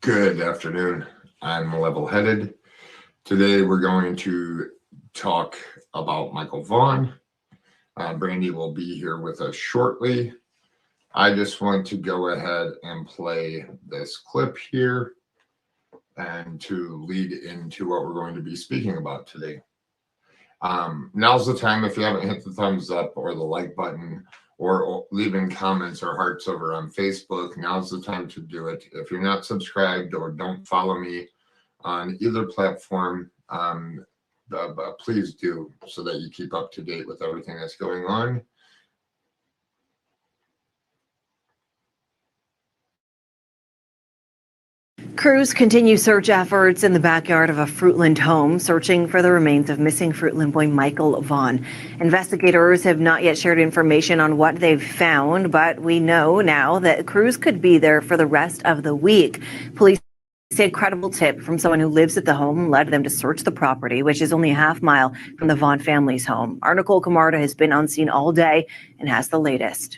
Good afternoon. I'm level-headed. Today we're going to talk about Michael Vaughan. Brandy will be here with us shortly. I just want to go ahead and play this clip here and to lead into what we're going to be speaking about today. Now's the time, if you haven't hit the thumbs up or the like button or leaving comments or hearts over on Facebook, now's the time to do it. If you're not subscribed or don't follow me on either platform, please do, so that you keep up to date with everything that's going on. Crews continue search efforts in the backyard of a Fruitland home, searching for the remains of missing Fruitland boy Michael Vaughan. Investigators have not yet shared information on what they've found, but we know now that crews could be there for the rest of the week. Police say a credible tip from someone who lives at the home led them to search the property, which is only a half-mile from the Vaughan family's home. Our Nicole Camarda has been on scene all day and has the latest.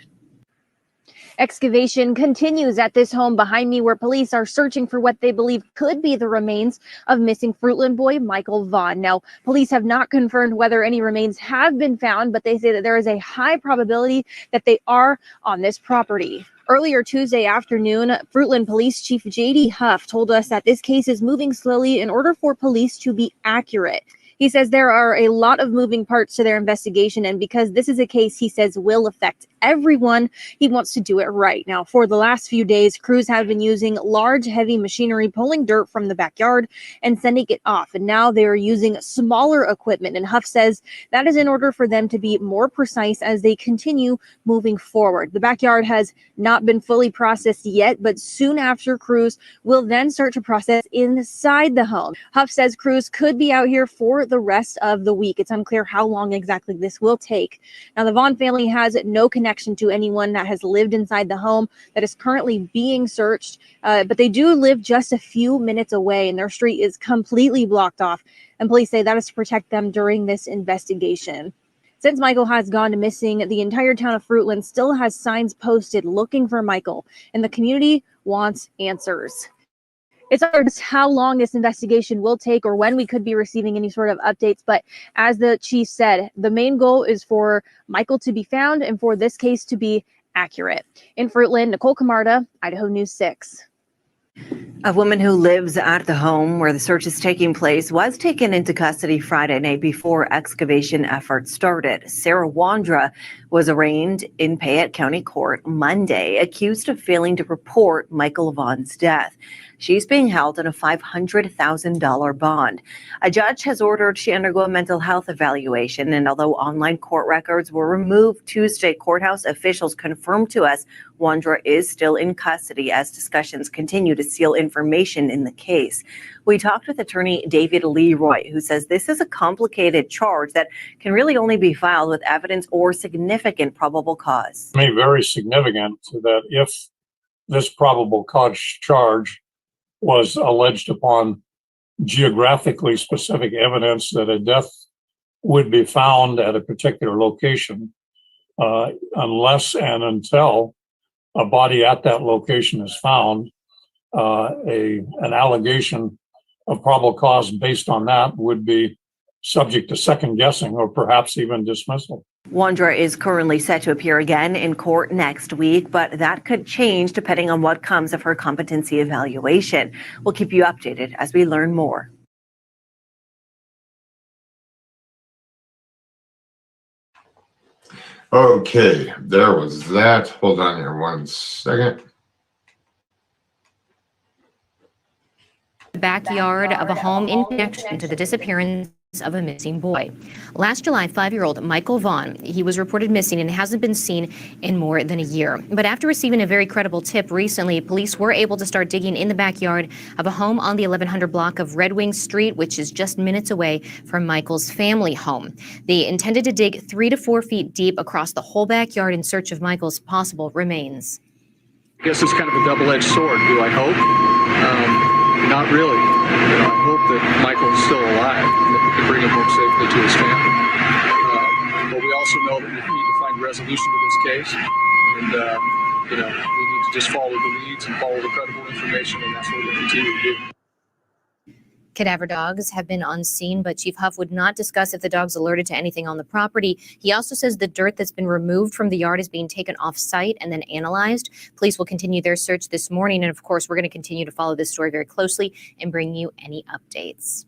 Excavation continues at this home behind me, where police are searching for what they believe could be the remains of missing Fruitland boy Michael Vaughan. Now, police have not confirmed whether any remains have been found, but they say that there is a high probability that they are on this property. Earlier Tuesday afternoon, Fruitland Police Chief J.D. Huff told us that this case is moving slowly in order for police to be accurate. He says there are a lot of moving parts to their investigation, and because this is a case he says will affect everyone, he wants to do it right. Now, for the last few days, crews have been using large, heavy machinery pulling dirt from the backyard and sending it off, and now they are using smaller equipment, and Huff says that is in order for them to be more precise as they continue moving forward. The backyard has not been fully processed yet, but soon after, crews will then start to process inside the home. Huff says crews could be out here for the rest of the week. It's unclear how long exactly this will take. Now, the Vaughan family has no connection to anyone that has lived inside the home that is currently being searched, but they do live just a few minutes away, and their street is completely blocked off, and police say that is to protect them during this investigation. Since Michael has gone missing, the entire town of Fruitland still has signs posted looking for Michael, and the community wants answers. It's unclear just how long this investigation will take or when we could be receiving any sort of updates. But as the chief said, the main goal is for Michael to be found and for this case to be accurate. In Fruitland, Nicole Camarda, Idaho News 6. A woman who lives at the home where the search is taking place was taken into custody Friday night before excavation efforts started. Sarah Wandra was arraigned in Payette County Court Monday, accused of failing to report Michael Vaughan's death. She's being held on a $500,000 bond. A judge has ordered she undergo a mental health evaluation, and although online court records were removed Tuesday, courthouse officials confirmed to us Wandra is still in custody as discussions continue to seal information in the case. We talked with attorney David Leroy, who says this is a complicated charge that can really only be filed with evidence or significant probable cause. To me, very significant that if this probable cause charge was alleged upon geographically specific evidence that a death would be found at a particular location, unless and until a body at that location is found, an allegation of probable cause based on that would be subject to second guessing or perhaps even dismissal. Wandra is currently set to appear again in court next week, but that could change depending on what comes of her competency evaluation. We'll keep you updated as we learn more. Okay, there was that. Hold on here 1 second. The backyard of a home in connection to the disappearance of a missing boy. Last July, 5-year-old Michael Vaughan, he was reported missing and hasn't been seen in more than a year. But after receiving a very credible tip recently, police were able to start digging in the backyard of a home on the 1100 block of Redwing Street, which is just minutes away from Michael's family home. They intended to dig 3 to 4 feet deep across the whole backyard in search of Michael's possible remains. I guess it's kind of a double-edged sword. Do I hope? Not really. I hope that Michael's still alive and that we can bring him home safely to his family. But we also know that we need to find resolution to this case. And we need to just follow the leads and follow the credible information, and that's what we'll continue to do. Cadaver dogs have been on scene, but Chief Huff would not discuss if the dogs alerted to anything on the property. He also says the dirt that's been removed from the yard is being taken off site and then analyzed. Police will continue their search this morning. And of course, we're going to continue to follow this story very closely and bring you any updates.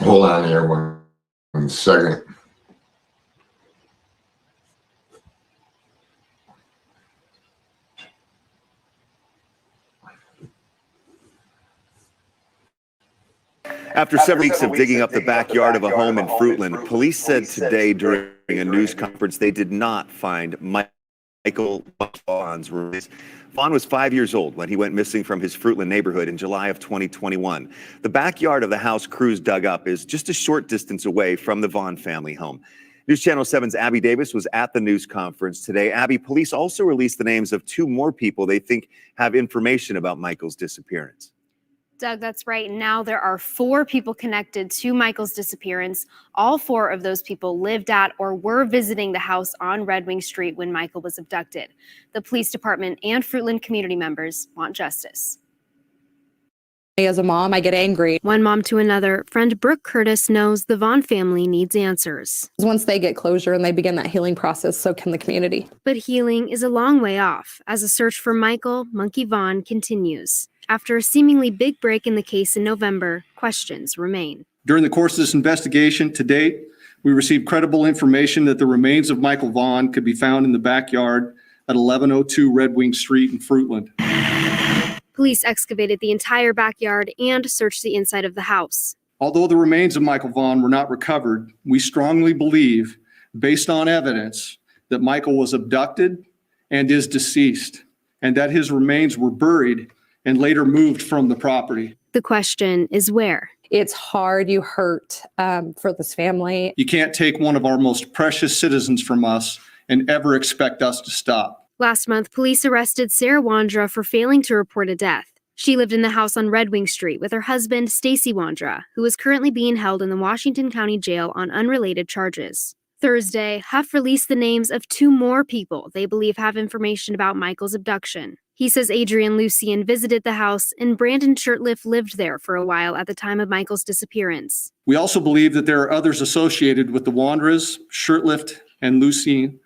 Hold on here one second. After several weeks of digging up the backyard of a home in Fruitland, police said today during a news conference they did not find Michael Vaughan's remains. Vaughan was 5 years old when he went missing from his Fruitland neighborhood in July of 2021. The backyard of the house crews dug up is just a short distance away from the Vaughan family home. News Channel 7's Abby Davis was at the news conference today. Abby, police also released the names of 2 more people they think have information about Michael's disappearance. Doug, that's right. Now there are 4 people connected to Michael's disappearance. All 4 of those people lived at or were visiting the house on Redwing Street when Michael was abducted. The police department and Fruitland community members want justice. As a mom, I get angry. One mom to another, friend Brooke Curtis knows the Vaughan family needs answers. Once they get closure and they begin that healing process, so can the community. But healing is a long way off as a search for Michael Monkey Vaughan continues. After a seemingly big break in the case in November, questions remain. During the course of this investigation to date, we received credible information that the remains of Michael Vaughan could be found in the backyard at 1102 Redwing Street in Fruitland. Police excavated the entire backyard and searched the inside of the house. Although the remains of Michael Vaughan were not recovered, we strongly believe, based on evidence, that Michael was abducted and is deceased, and that his remains were buried and later moved from the property. The question is where? It's hard, you hurt for this family. You can't take one of our most precious citizens from us and ever expect us to stop. Last month, police arrested Sarah Wandra for failing to report a death. She lived in the house on Redwing Street with her husband, Stacy Wandra, who is currently being held in the Washington County Jail on unrelated charges. Thursday, Huff released the names of 2 more people they believe have information about Michael's abduction. He says Adrian Lucian visited the house and Brandon Shirtliff lived there for a while at the time of Michael's disappearance. We also believe that there are others associated with the Wandras, Shirtliff, and Lucian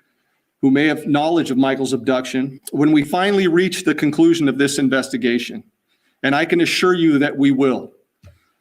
who may have knowledge of Michael's abduction when we finally reach the conclusion of this investigation. And I can assure you that we will.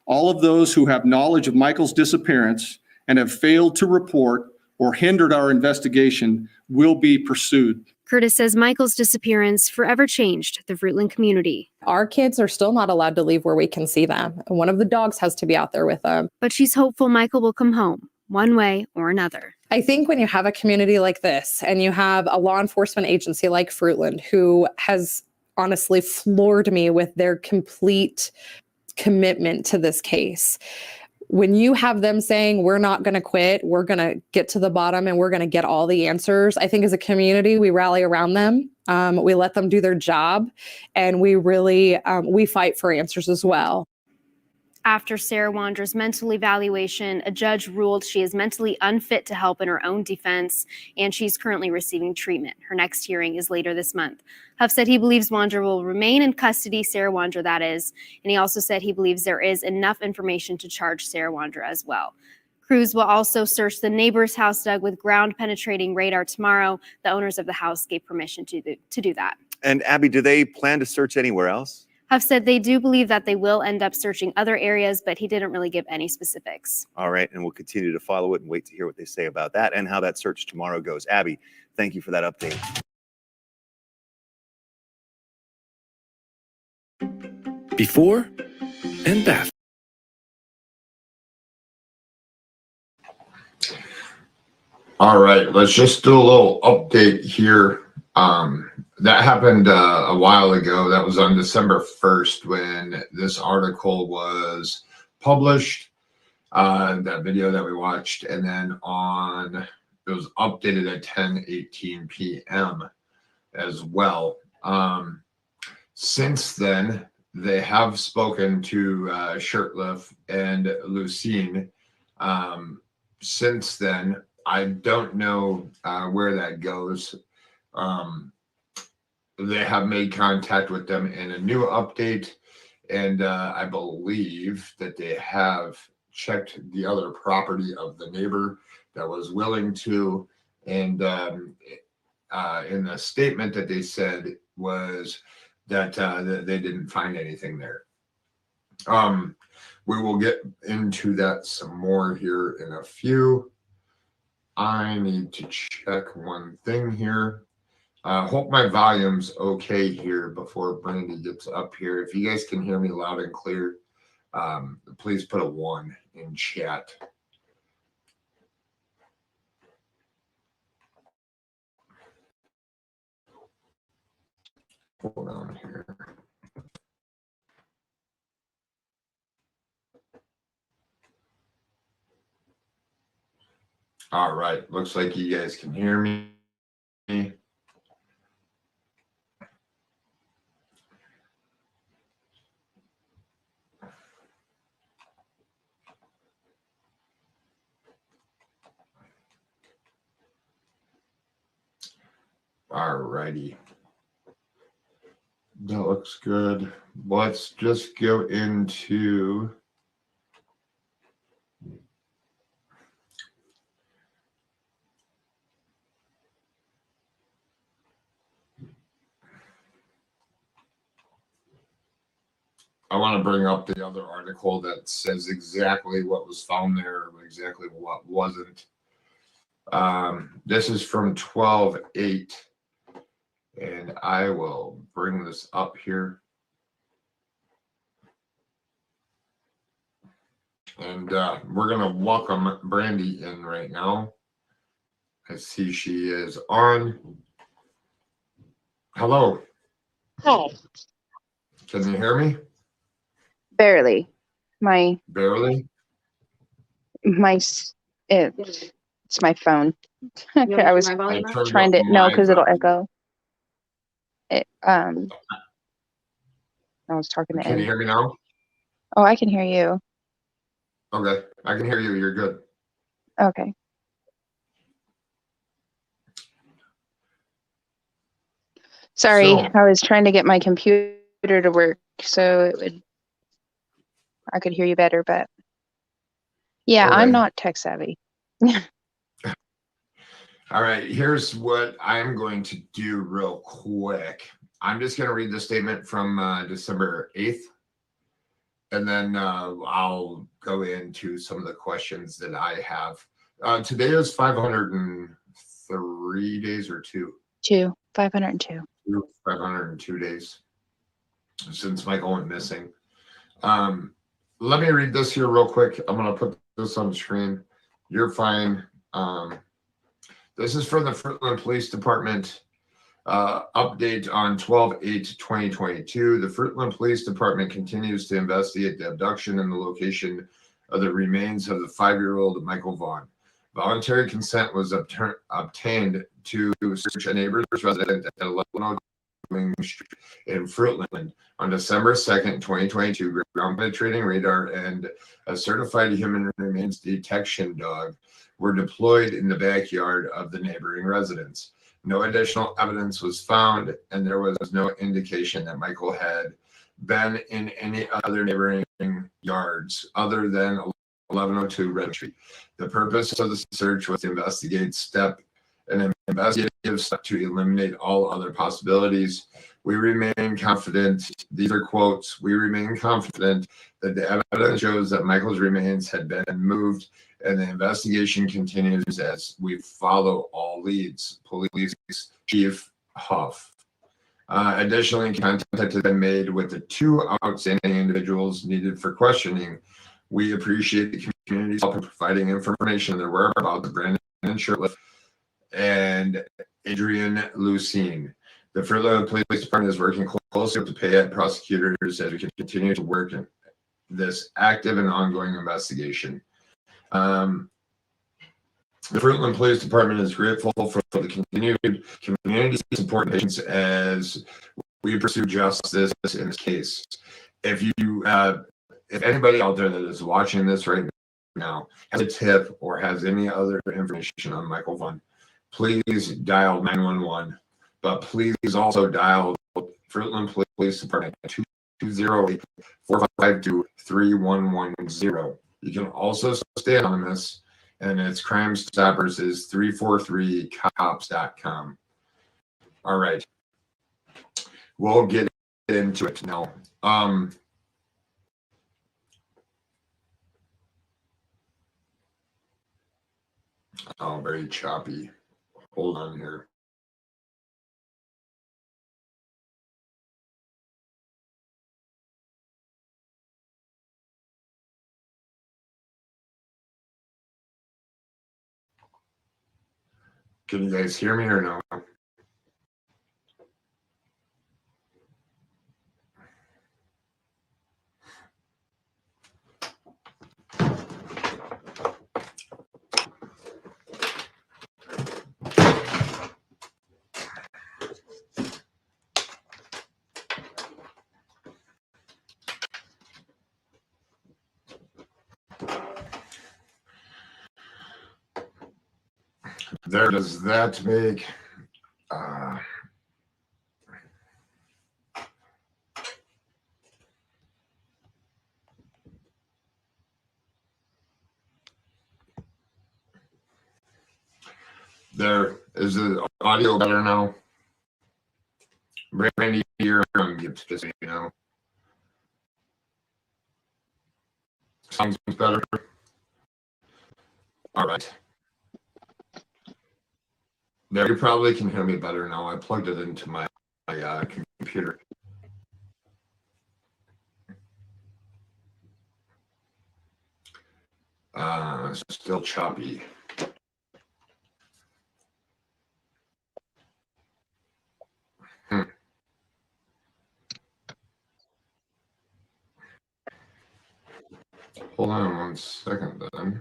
All of those who have knowledge of Michael's disappearance and have failed to report or hindered our investigation will be pursued. Curtis says Michael's disappearance forever changed the Fruitland community. Our kids are still not allowed to leave where we can see them. One of the dogs has to be out there with them. But she's hopeful Michael will come home, one way or another. I think when you have a community like this and you have a law enforcement agency like Fruitland, who has honestly floored me with their complete commitment to this case, when you have them saying, we're not going to quit, we're going to get to the bottom and we're going to get all the answers, I think as a community, we rally around them. We let them do their job, and we really, we fight for answers as well. After Sarah Wandra's mental evaluation, a judge ruled she is mentally unfit to help in her own defense, and she's currently receiving treatment. Her next hearing is later this month. Huff said he believes Wandra will remain in custody, Sarah Wandra that is, and he also said he believes there is enough information to charge Sarah Wandra as well. Crews will also search the neighbor's house, Doug, with ground-penetrating radar tomorrow. The owners of the house gave permission to do that. And Abby, do they plan to search anywhere else? Huff said they do believe that they will end up searching other areas, but he didn't really give any specifics. All right, and we'll continue to follow it and wait to hear what they say about that and how that search tomorrow goes. Abby, thank you for that update. Before and after. All right, let's just do a little update here. that happened a while ago. That was on December 1st when this article was published, that video that we watched, and then it was updated at 10:18 p.m. as well. Since then, they have spoken to Shirtliff and Lucine. Since then, I don't know where that goes. They have made contact with them in a new update, and I believe that they have checked the other property of the neighbor that was willing to, and in the statement that they said was that they didn't find anything there. We will get into that some more here in a few. I need to check one thing here. Hope my volume's okay here before Brandy gets up here. If you guys can hear me loud and clear, please put a 1 in chat. Hold on here. All right, looks like you guys can hear me. All righty. That looks good. Let's just go into I want to bring up the other article that says exactly what was found there, exactly what wasn't. This is from 12/8, and I will bring this up here. And we're going to welcome Brandy in right now. I see she is on. Hello. Hi. Can you hear me? Barely. Barely? It's my phone. Okay, I was trying to because it'll echo. I was talking to Can you hear me now? Oh, I can hear you. Okay, I can hear you. You're good. Okay. Sorry, So, I was trying to get my computer to work so I could hear you better, but yeah, okay. I'm not tech savvy. All right, here's what I'm going to do real quick. I'm just going to read the statement from December 8th, and then I'll go into some of the questions that I have. Today is 503 days or 502. 502 days since Michael went missing. Let me read this here real quick. I'm going to put this on the screen. You're fine. This is from the Fruitland Police Department update on 12/8/2022. The Fruitland Police Department continues to investigate the abduction and the location of the remains of the 5-year-old Michael Vaughan. Voluntary consent was obtained to search a neighbor's residence at 11 Redwing Street in Fruitland on December 2nd, 2022. Ground penetrating radar and a certified human remains detection dog were deployed in the backyard of the neighboring residence. No additional evidence was found, and there was no indication that Michael had been in any other neighboring yards other than 1102 Redwing Street. The purpose of the search was to investigate an investigative step to eliminate all other possibilities. We remain confident, these are quotes, we remain confident that the evidence shows that Michael's remains had been moved, and the investigation continues as we follow all leads. Police Chief Huff. Additionally, contact has been made with the 2 outstanding individuals needed for questioning. We appreciate the community's help in providing information on their whereabouts of Brandon Shirtliff and Adrian Lucine. The Fruitland Police Department is working closely with the Payette prosecutors as we continue to work in this active and ongoing investigation. The Fruitland Police Department is grateful for the continued community support and patience as we pursue justice in this case. If anybody out there that is watching this right now has a tip or has any other information on Michael Vaughan, please dial 911. But please also dial Fruitland Police Department at 208-452-3110. You can also stay anonymous, and it's Crime Stoppers is 343cops.com. All right. We'll get into it now. Oh, very choppy. Hold on here. Can you guys hear me or no? There, does that make there, is the audio better now? Brandy, you're on mute, just so you know. Sounds better. All right. There, you probably can hear me better now. I plugged it into my computer. Still choppy. Hold on 1 second then.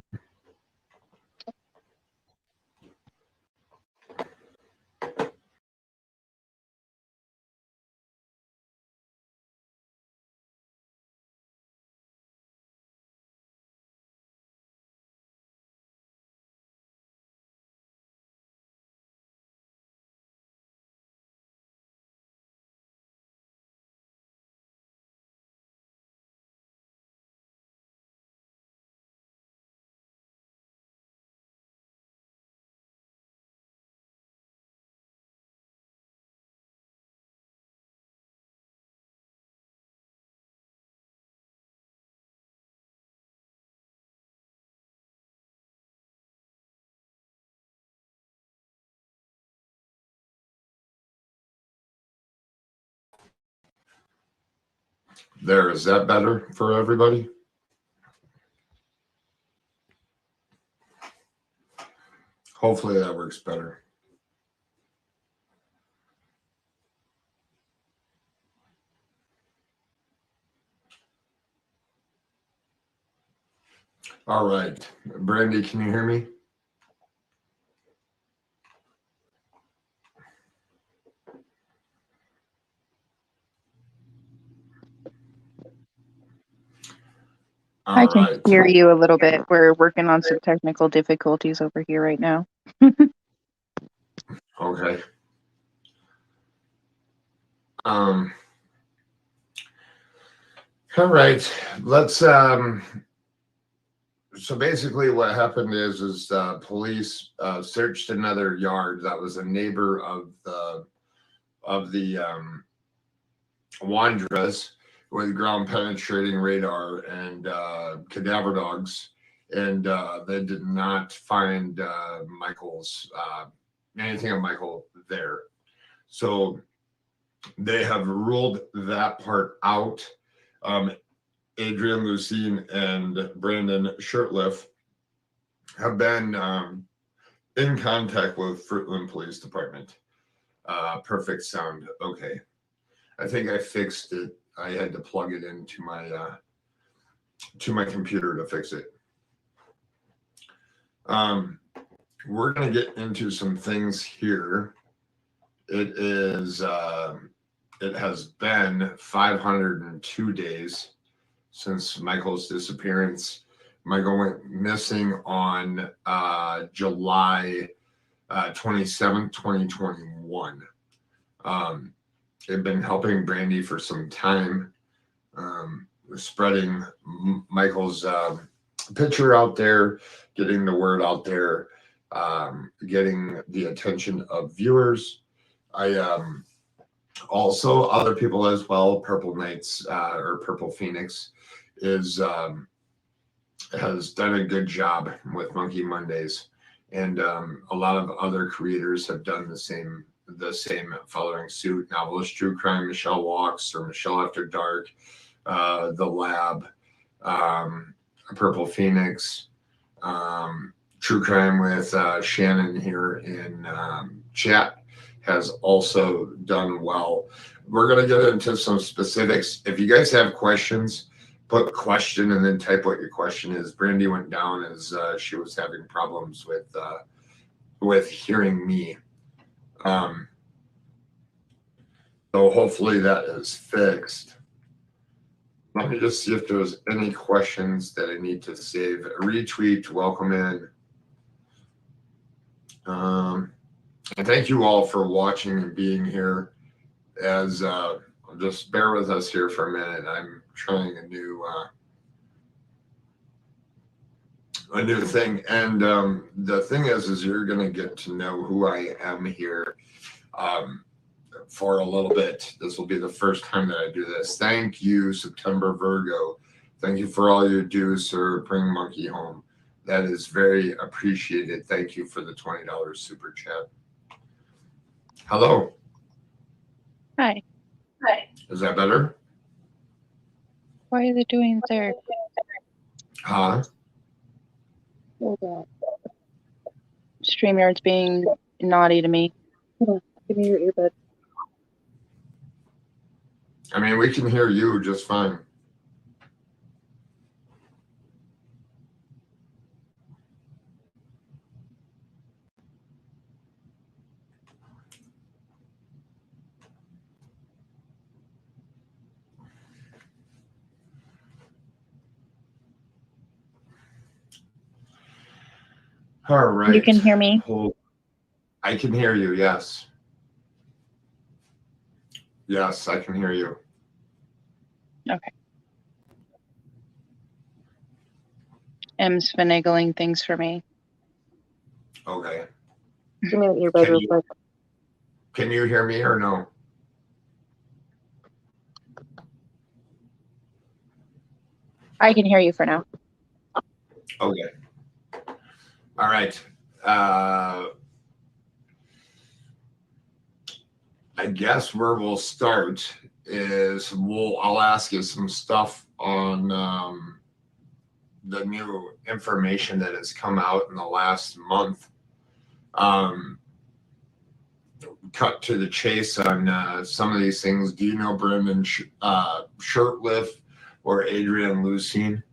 There, is that better for everybody? Hopefully that works better. All right. Brandy, can you hear me? I can hear you a little bit. We're working on some technical difficulties over here right now. Okay. All right. Let's so basically what happened is police searched another yard that was a neighbor of the Wandras with ground penetrating radar and cadaver dogs, and they did not find anything of Michael there. So they have ruled that part out. Adrian Lucine and Brandon Shirtliff have been in contact with Fruitland Police Department. Perfect sound. Okay. I think I fixed it. I had to plug it into my computer to fix it. We're going to get into some things here. It has been 502 days since Michael's disappearance. Michael went missing on July 27th, 2021. They've been helping Brandy for some time, spreading Michael's picture out there, getting the word out there, getting the attention of viewers. Also other people as well. Purple Knights or Purple Phoenix has done a good job with Monkey Mondays, and a lot of other creators have done the same following suit. Novelist True Crime, Michelle Walks or Michelle After Dark, The Lab, Purple Phoenix, True Crime with Shannon here in chat has also done well. We're going to get into some specifics. If you guys have questions, put question and then type what your question is. Brandy went down as she was having problems with hearing me. So hopefully that is fixed. Let me just see if there's any questions that I need to save. Retweet, welcome in. And thank you all for watching and being here. As just bear with us here for a minute. I'm trying a new thing, and the thing is you're gonna get to know who I am here for a little bit. This will be the first time that I do this. Thank you, September Virgo. Thank you for all you do, sir. Bring Monkey home. That is very appreciated. Thank you for the $20 super chat. Hello. Hi. Is that better? Why are they doing their? Huh? StreamYard's being naughty to me. Give me your earbud. I mean, we can hear you just fine. All right. You can hear me? I can hear you, yes. Yes, I can hear you. Okay. M's finagling things for me. Okay. Give me the earbud real quick. Can you hear me or no? I can hear you for now. Okay. All right. I guess where we'll start is I'll ask you some stuff on the new information that has come out in the last month. Cut to the chase on some of these things. Do you know Brendan Shirtliff or Adrian Lucene?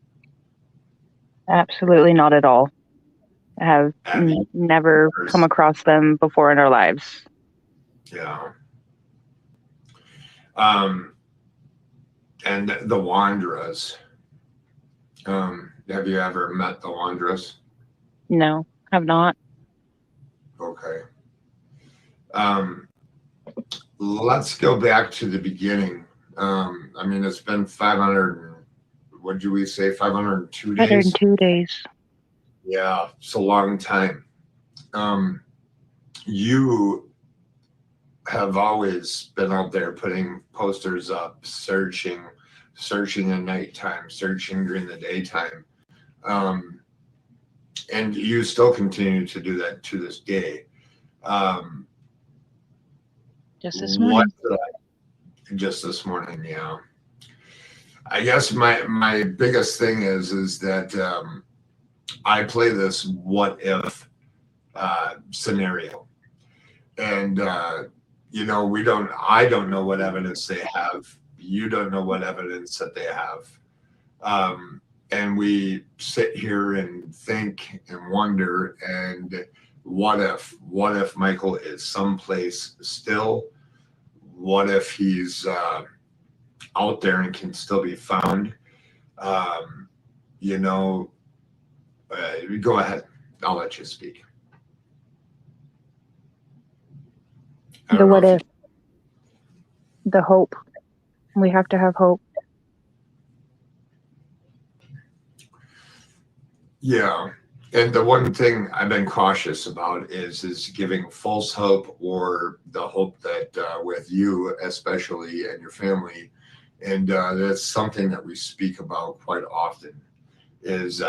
Absolutely not at all. I have never come across them before in our lives. Yeah. And the Wanderers. Have you ever met the Wanderers? No, have not. Okay. Let's go back to the beginning. I mean, it's been 500, what do we say, 502 days? 502 days. Yeah, it's a long time. You have always been out there putting posters up, searching at nighttime, searching during the daytime. And you still continue to do that to this day. Just this morning. Just this morning, yeah. I guess my biggest thing is that I play this what if scenario. And I don't know what evidence they have. You don't know what evidence that they have. And we sit here and think and wonder, and what if Michael is someplace still? What if he's out there and can still be found? You know, go ahead. I'll let you speak. The what if, the hope. We have to have hope. Yeah. And the one thing I've been cautious about is giving false hope, or the hope that with you especially and your family, and that's something that we speak about quite often, is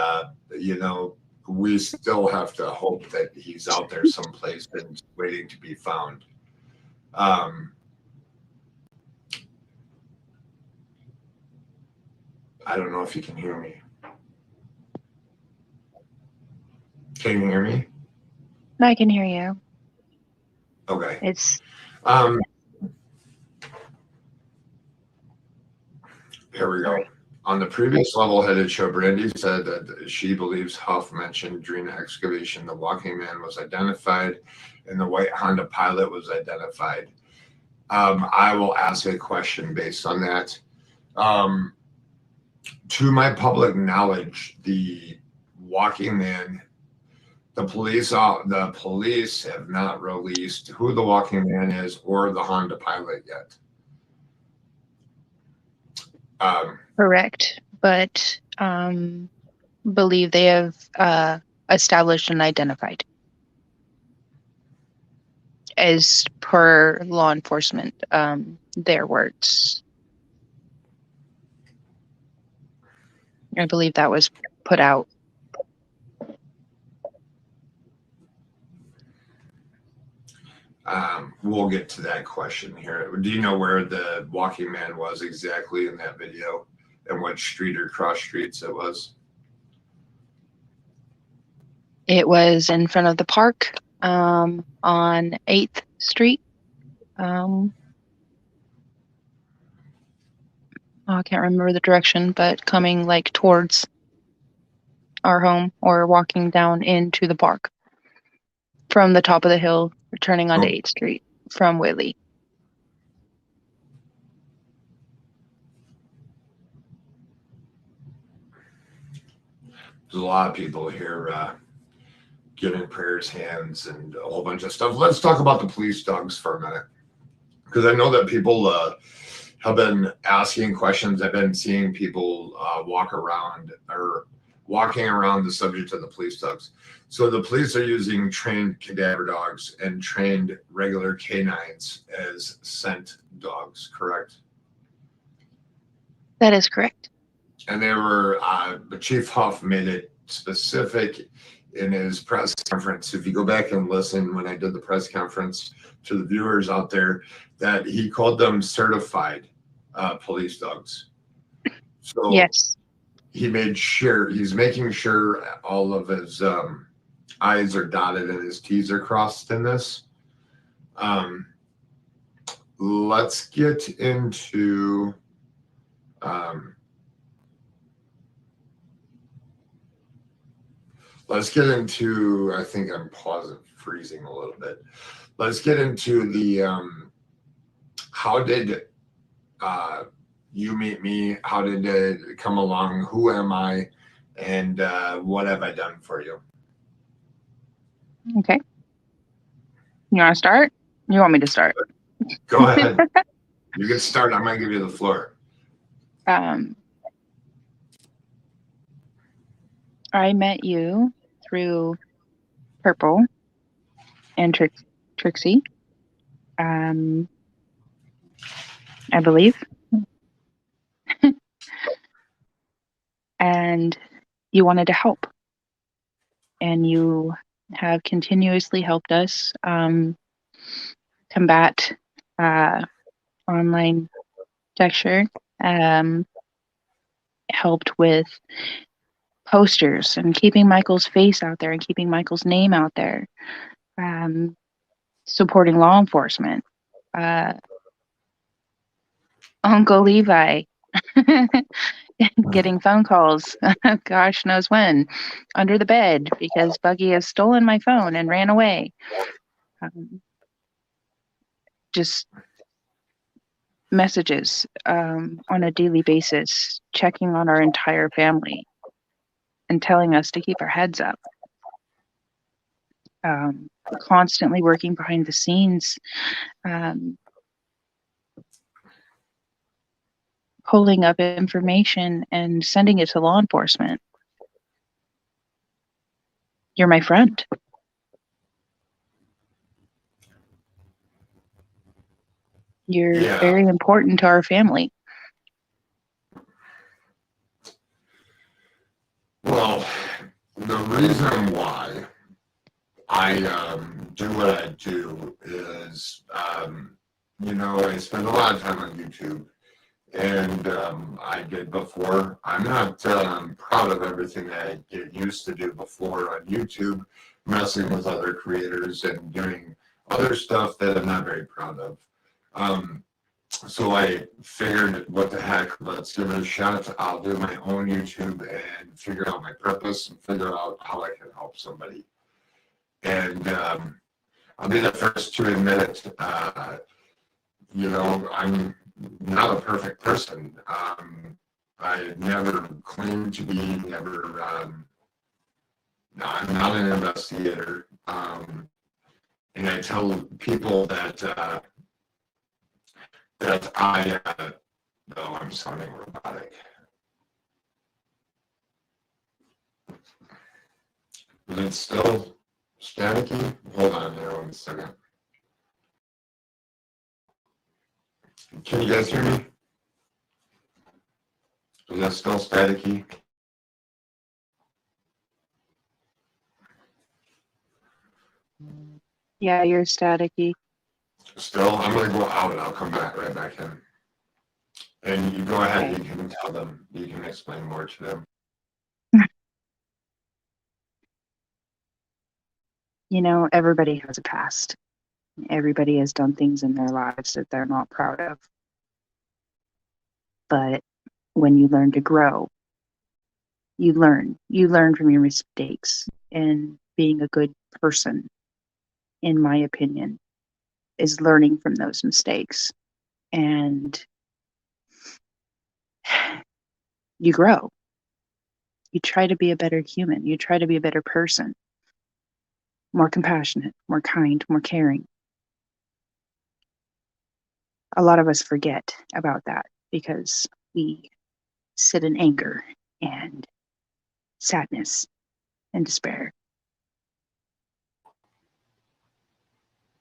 we still have to hope that he's out there someplace and waiting to be found. I don't know if you can hear me. Can you hear me? I can hear you. Okay. It's Here we go. On the previous level-headed show, Brandy said that she believes Huff mentioned during the excavation the walking man was identified and the white Honda Pilot was identified. I will ask a question based on that. To my public knowledge, the walking man, the police have not released who the walking man is or the Honda Pilot yet. correct, but believe they have established and identified as per law enforcement, their words. I believe that was put out. We'll get to that question here. Do you know where the walking man was exactly in that video, and what street or cross streets it was? It was in front of the park on 8th Street. I can't remember the direction, but coming like towards our home or walking down into the park from the top of the hill, returning onto 8th Street from Whitley. There's a lot of people here giving prayers hands and a whole bunch of stuff. Let's talk about the police dogs for a minute, because I know that people have been asking questions. I've been seeing people walking around the subject of the police dogs. So the police are using trained cadaver dogs and trained regular canines as scent dogs, correct? That is correct. And they were, Chief Huff made it specific in his press conference. If you go back and listen when I did the press conference to the viewers out there, that he called them certified police dogs. So yes, he's making sure all of his I's are dotted and his T's are crossed in this. Let's get into I think I'm freezing a little bit. Let's get into the how did you meet me? How did it come along? Who am I? And what have I done for you? okay. You want to start? You want me to start? Go ahead. You can start. I'm going to give you the floor. I met you through Purple and Trixie, I believe. And you wanted to help. And you have continuously helped us combat online texture, helped with posters and keeping Michael's face out there and keeping Michael's name out there, supporting law enforcement. uh, Uncle Levi getting phone calls, gosh knows when, under the bed because Buggy has stolen my phone and ran away. Just messages on a daily basis, checking on our entire family and telling us to keep our heads up. Constantly working behind the scenes, pulling up information and sending it to law enforcement. You're my friend. You're Yeah. very important to our family. Well, the reason why I do what I do is, I spend a lot of time on YouTube, and I did before. I'm not proud of everything that I used to do before on YouTube, messing with other creators and doing other stuff that I'm not very proud of. So I figured, what the heck, let's give it a shot. I'll do my own YouTube and figure out my purpose and figure out how I can help somebody. And I'll be the first to admit it. I'm not a perfect person. I never claimed to be, I'm not an investigator. And I tell people that I'm sounding robotic. Is it still staticky? Hold on there 1 second. Can you guys hear me? Is that still staticky? Yeah, you're staticky. Still, I'm going to go out and I'll come back right back in. And you go ahead, you can tell them, you can explain more to them. Everybody has a past. Everybody has done things in their lives that they're not proud of. But when you learn to grow, you learn from your mistakes. And being a good person, in my opinion, is learning from those mistakes. And you grow. You try to be a better human. You try to be a better person. More compassionate, more kind, more caring. A lot of us forget about that because we sit in anger and sadness and despair.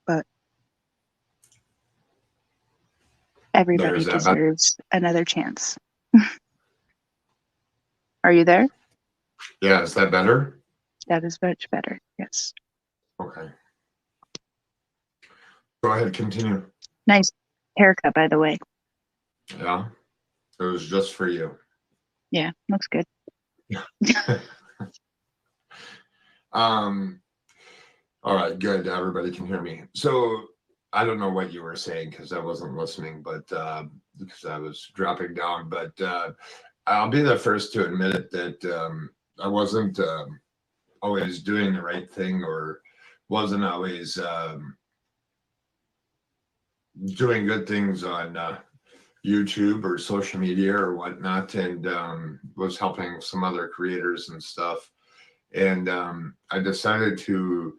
But everybody deserves another chance. Are you there? Yeah, is that better? That is much better, yes. Okay. Go ahead, continue. Nice haircut, by the way. Yeah, it was just for you. Yeah, looks good. All right, good. Everybody can hear me. So I don't know what you were saying because I wasn't listening, but because I was dropping down. But I'll be the first to admit it that I wasn't always doing the right thing or wasn't always doing good things on YouTube or social media or whatnot, and was helping some other creators and stuff. And I decided to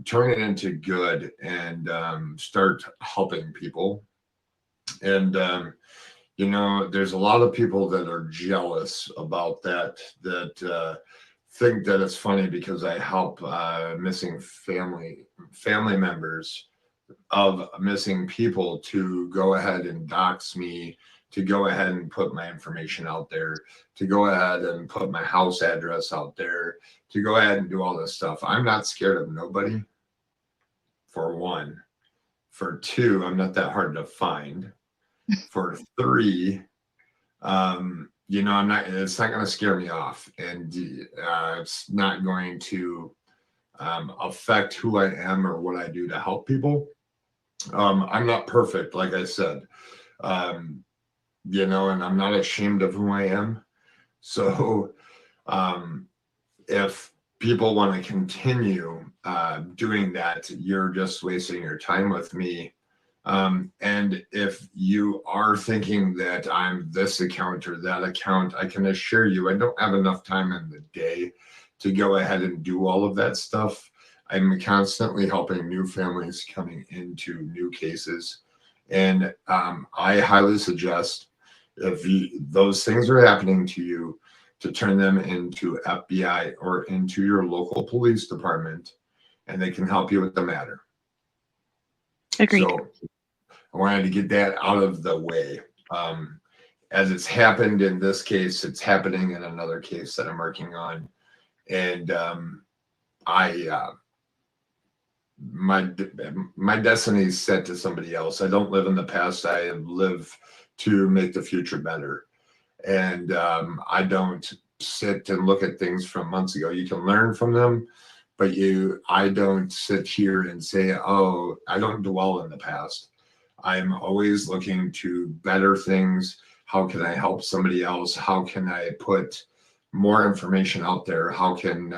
turn it into good and start helping people. And there's a lot of people that are jealous about that think that it's funny because I help missing family members of missing people to go ahead and dox me, to go ahead and put my information out there, to go ahead and put my house address out there, to go ahead and do all this stuff. I'm not scared of nobody, for one. For two, I'm not that hard to find. For three, it's not going to scare me off, and it's not going to affect who I am or what I do to help people. I'm not perfect, like I said, you know, and I'm not ashamed of who I am. So if people want to continue doing that, you're just wasting your time with me. And if you are thinking that I'm this account or that account, I can assure you I don't have enough time in the day to go ahead and do all of that stuff. I'm constantly helping new families coming into new cases. And I highly suggest if those things are happening to you, to turn them into FBI or into your local police department, and they can help you with the matter. Agreed. So I wanted to get that out of the way. As it's happened in this case, it's happening in another case that I'm working on. And my destiny is set to somebody else. I don't live in the past. I live to make the future better. And I don't sit and look at things from months ago. You can learn from them, but I don't sit here and say, oh, I don't dwell in the past. I'm always looking to better things. How can I help somebody else? How can I put more information out there? How can,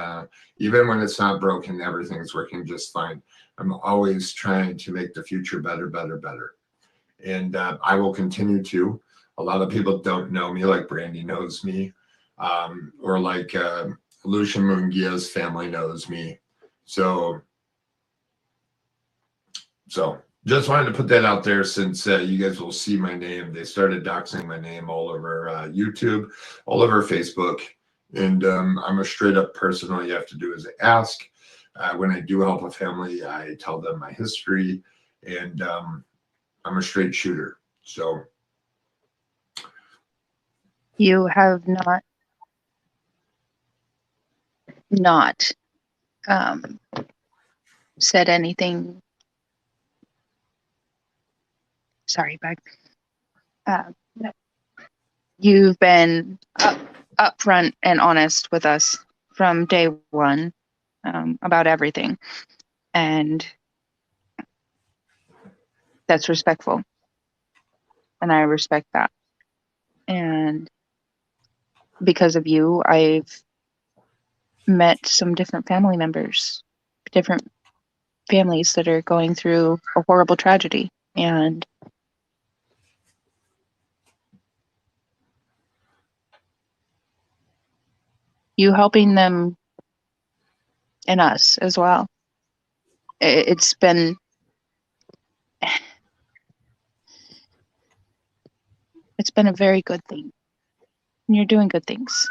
even when it's not broken, everything's working just fine. I'm always trying to make the future better, better, better. And I will continue to. A lot of people don't know me, like Brandy knows me, or like Lucia Mungia's family knows me. So just wanted to put that out there, since you guys will see my name. They started doxing my name all over YouTube, all over Facebook. And I'm a straight up person. All you have to do is ask. When I do help a family, I tell them my history, and I'm a straight shooter. So You have not said anything. Sorry, Bag. You've been upfront and honest with us from day one about everything, and that's respectful, and I respect that. And because of you, I've met some different family members, different families that are going through a horrible tragedy, and you helping them and us as well. It's been a very good thing. And you're doing good things.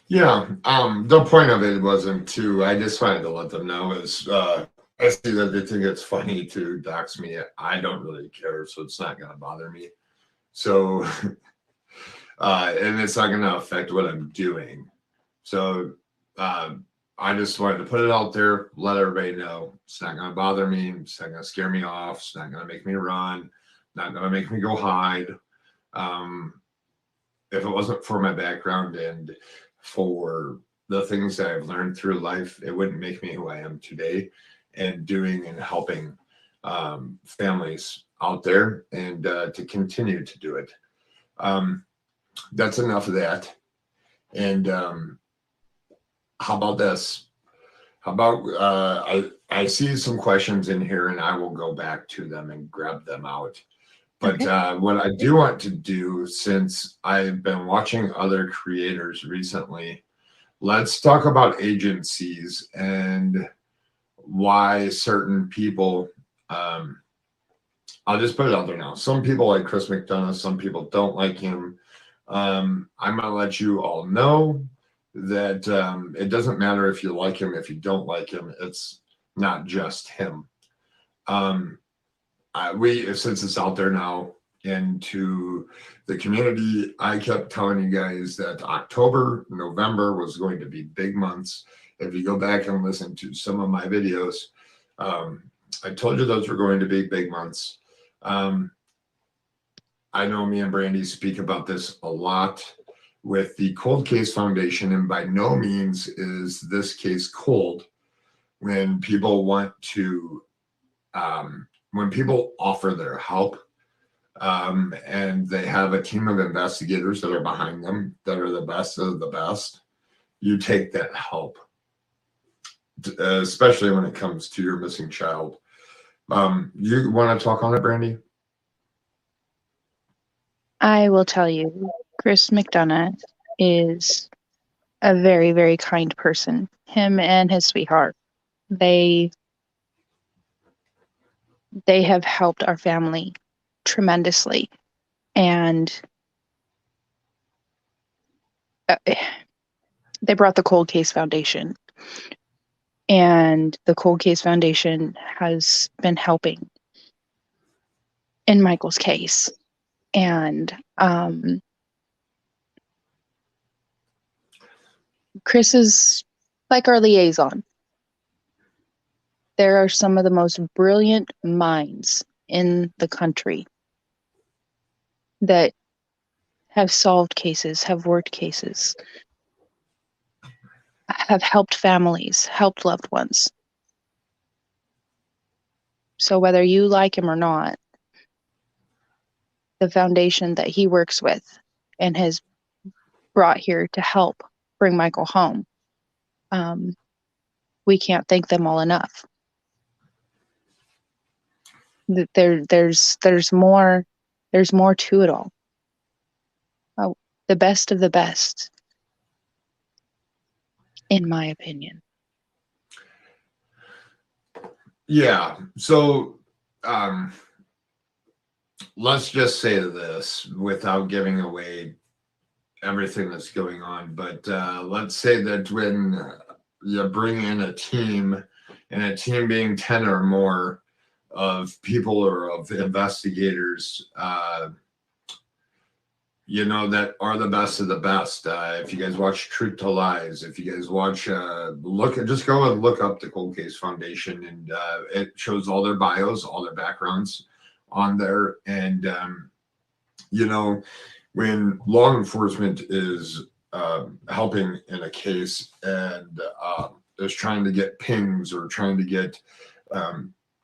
yeah, the point of it wasn't to, I just wanted to let them know is I see that they think it's funny to dox me. I don't really care, so it's not going to bother me. So, and it's not going to affect what I'm doing. So, I just wanted to put it out there, let everybody know it's not going to bother me. It's not going to scare me off. It's not going to make me run. Not going to make me go hide. If it wasn't for my background and for the things that I've learned through life, it wouldn't make me who I am today, and doing and helping families out there, and to continue to do it. That's enough of that. And how about this? How about I see some questions in here, and I will go back to them and grab them out. But what I do want to do, since I've been watching other creators recently, let's talk about agencies and why certain people, I'll just put it out there now. Some people like Chris McDonough, some people don't like him. I'm going to let you all know that it doesn't matter if you like him, if you don't like him. It's not just him. Since it's out there now into the community, I kept telling you guys that October, November was going to be big months. If you go back and listen to some of my videos, I told you those were going to be big months. I know me and Brandy speak about this a lot. with the Cold Case Foundation, and by no means is this case cold. When people want to, when people offer their help, and they have a team of investigators that are behind them that are the best of the best, you take that help, especially when it comes to your missing child. You want to talk on it, Brandy? I will tell you, Chris McDonough is a very, very kind person. Him and his sweetheart. They have helped our family tremendously. And they brought the Cold Case Foundation. And the Cold Case Foundation has been helping in Michael's case. And Chris is like our liaison. There are some of the most brilliant minds in the country that have solved cases, have worked cases, have helped families, helped loved ones. So whether you like him or not, the foundation that he works with and has brought here to help bring Michael home, we can't thank them all enough. There's more to it all. The best of the best, in my opinion. Yeah. So let's just say this without giving away everything that's going on. But let's say that when you bring in a team, and a team being 10 or more of people or of investigators, that are the best of the best. If you guys watch Truth to Lies, if you guys watch, just go and look up the Cold Case Foundation, and it shows all their bios, all their backgrounds on there. And, when law enforcement is helping in a case and is trying to get pings or trying to get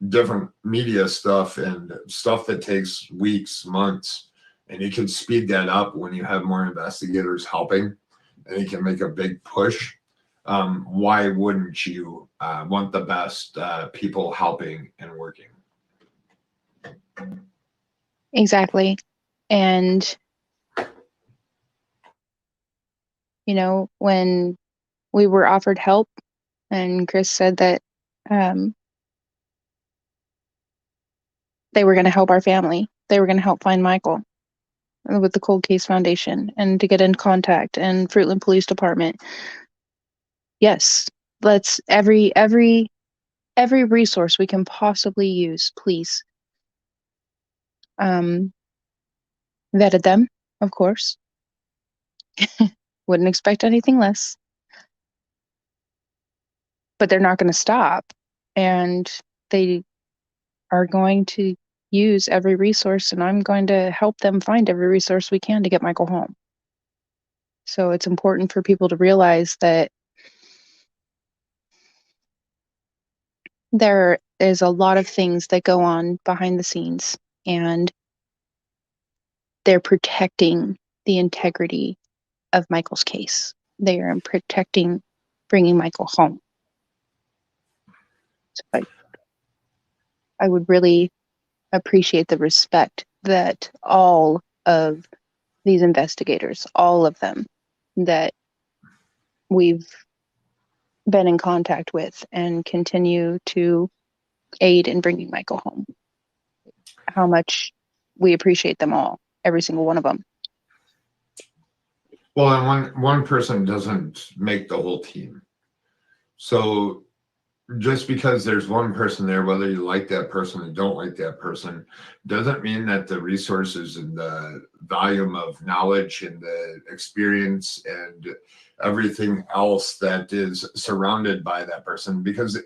different media stuff and stuff that takes weeks, months, and you can speed that up when you have more investigators helping, and you can make a big push. Why wouldn't you want the best people helping and working? Exactly. And, when we were offered help and Chris said that they were going to help our family, they were going to help find Michael with the Cold Case Foundation and to get in contact and Fruitland Police Department. Yes, let's every resource we can possibly use, please. Vetted them, of course. Wouldn't expect anything less. But they're not going to stop, and they are going to use every resource, and I'm going to help them find every resource we can to get Michael home. So it's important for people to realize that there is a lot of things that go on behind the scenes, and they're protecting the integrity of Michael's case. They are protecting bringing Michael home. So I would really appreciate the respect that all of these investigators, all of them that we've been in contact with and continue to aid in bringing Michael home, how much we appreciate them all, every single one of them. Well, and one person doesn't make the whole team. So just because there's one person there, whether you like that person or don't like that person, doesn't mean that the resources and the volume of knowledge and the experience and everything else that is surrounded by that person. Because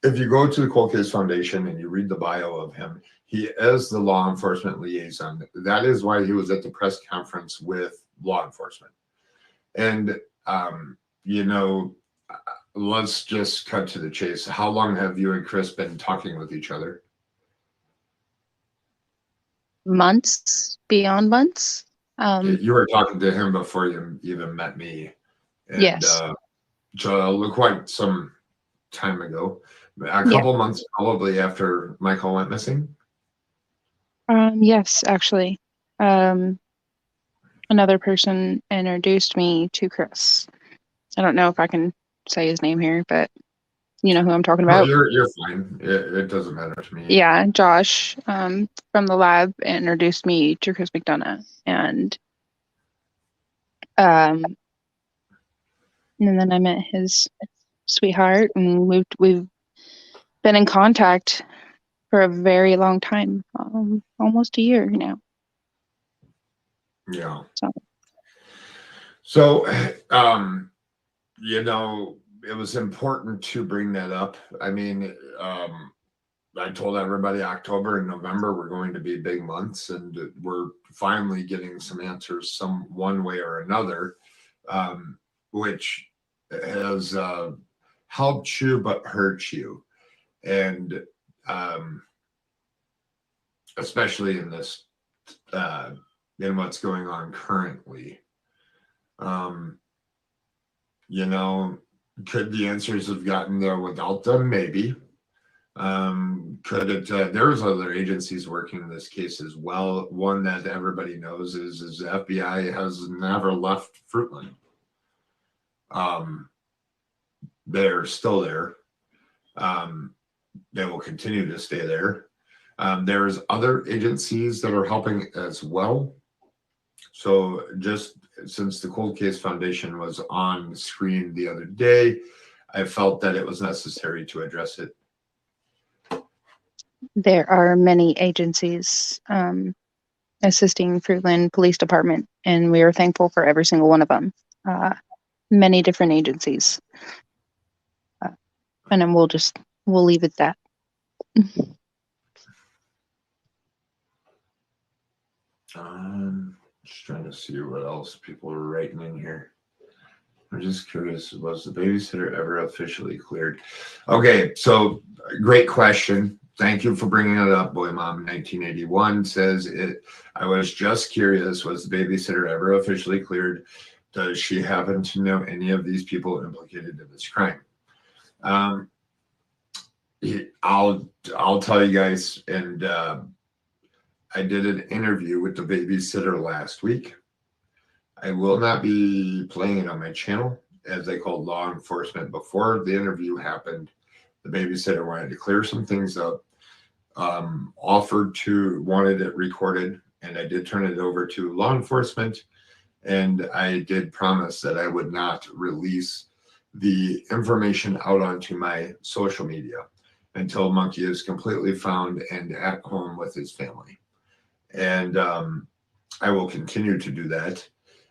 if you go to the Cold Case Foundation and you read the bio of him, he is the law enforcement liaison. That is why he was at the press conference with law enforcement. And, you know, let's just cut to the chase. How long have you and Chris been talking with each other? Months, beyond months. You were talking to him before you even met me. And, Yes. so quite some time ago, a couple months probably after Michael went missing. Yes, actually. Another person introduced me to Chris. I don't know if I can say his name here, but you know who I'm talking No, about. you're fine. It doesn't matter to me. Yeah, Josh, from the lab introduced me to Chris McDonough, and then I met his sweetheart, and we've been in contact for a very long time, almost a year now. Yeah. So, you know, it was important to bring that up. I mean, I told everybody October and November were going to be big months, and we're finally getting some answers some one way or another, which has helped you but hurt you. And especially in this, in what's going on currently. You know, could the answers have gotten there without them? Maybe. Could it? There's other agencies working this case as well. One that everybody knows is the FBI has never left Fruitland. They're still there. They will continue to stay there. There's other agencies that are helping as well. So just since the Cold Case Foundation was on screen the other day, I felt that it was necessary to address it. there are many agencies assisting Fruitland Police Department, and we are thankful for every single one of them. Many different agencies. And then we'll leave it at that. Just trying to see what else people are writing in here. I'm just curious, was the babysitter ever officially cleared? Okay, so great question. Thank you for bringing it up. Boy Mom 1981 says it. I was just curious, was the babysitter ever officially cleared? Does she happen to know any of these people implicated in this crime? I'll tell you guys, and I did an interview with the babysitter last week. I will not be playing it on my channel, as they called law enforcement before the interview happened. The babysitter wanted to clear some things up, wanted it recorded, and I did turn it over to law enforcement. And I did promise that I would not release the information out onto my social media until Monkey is completely found and at home with his family. And I will continue to do that.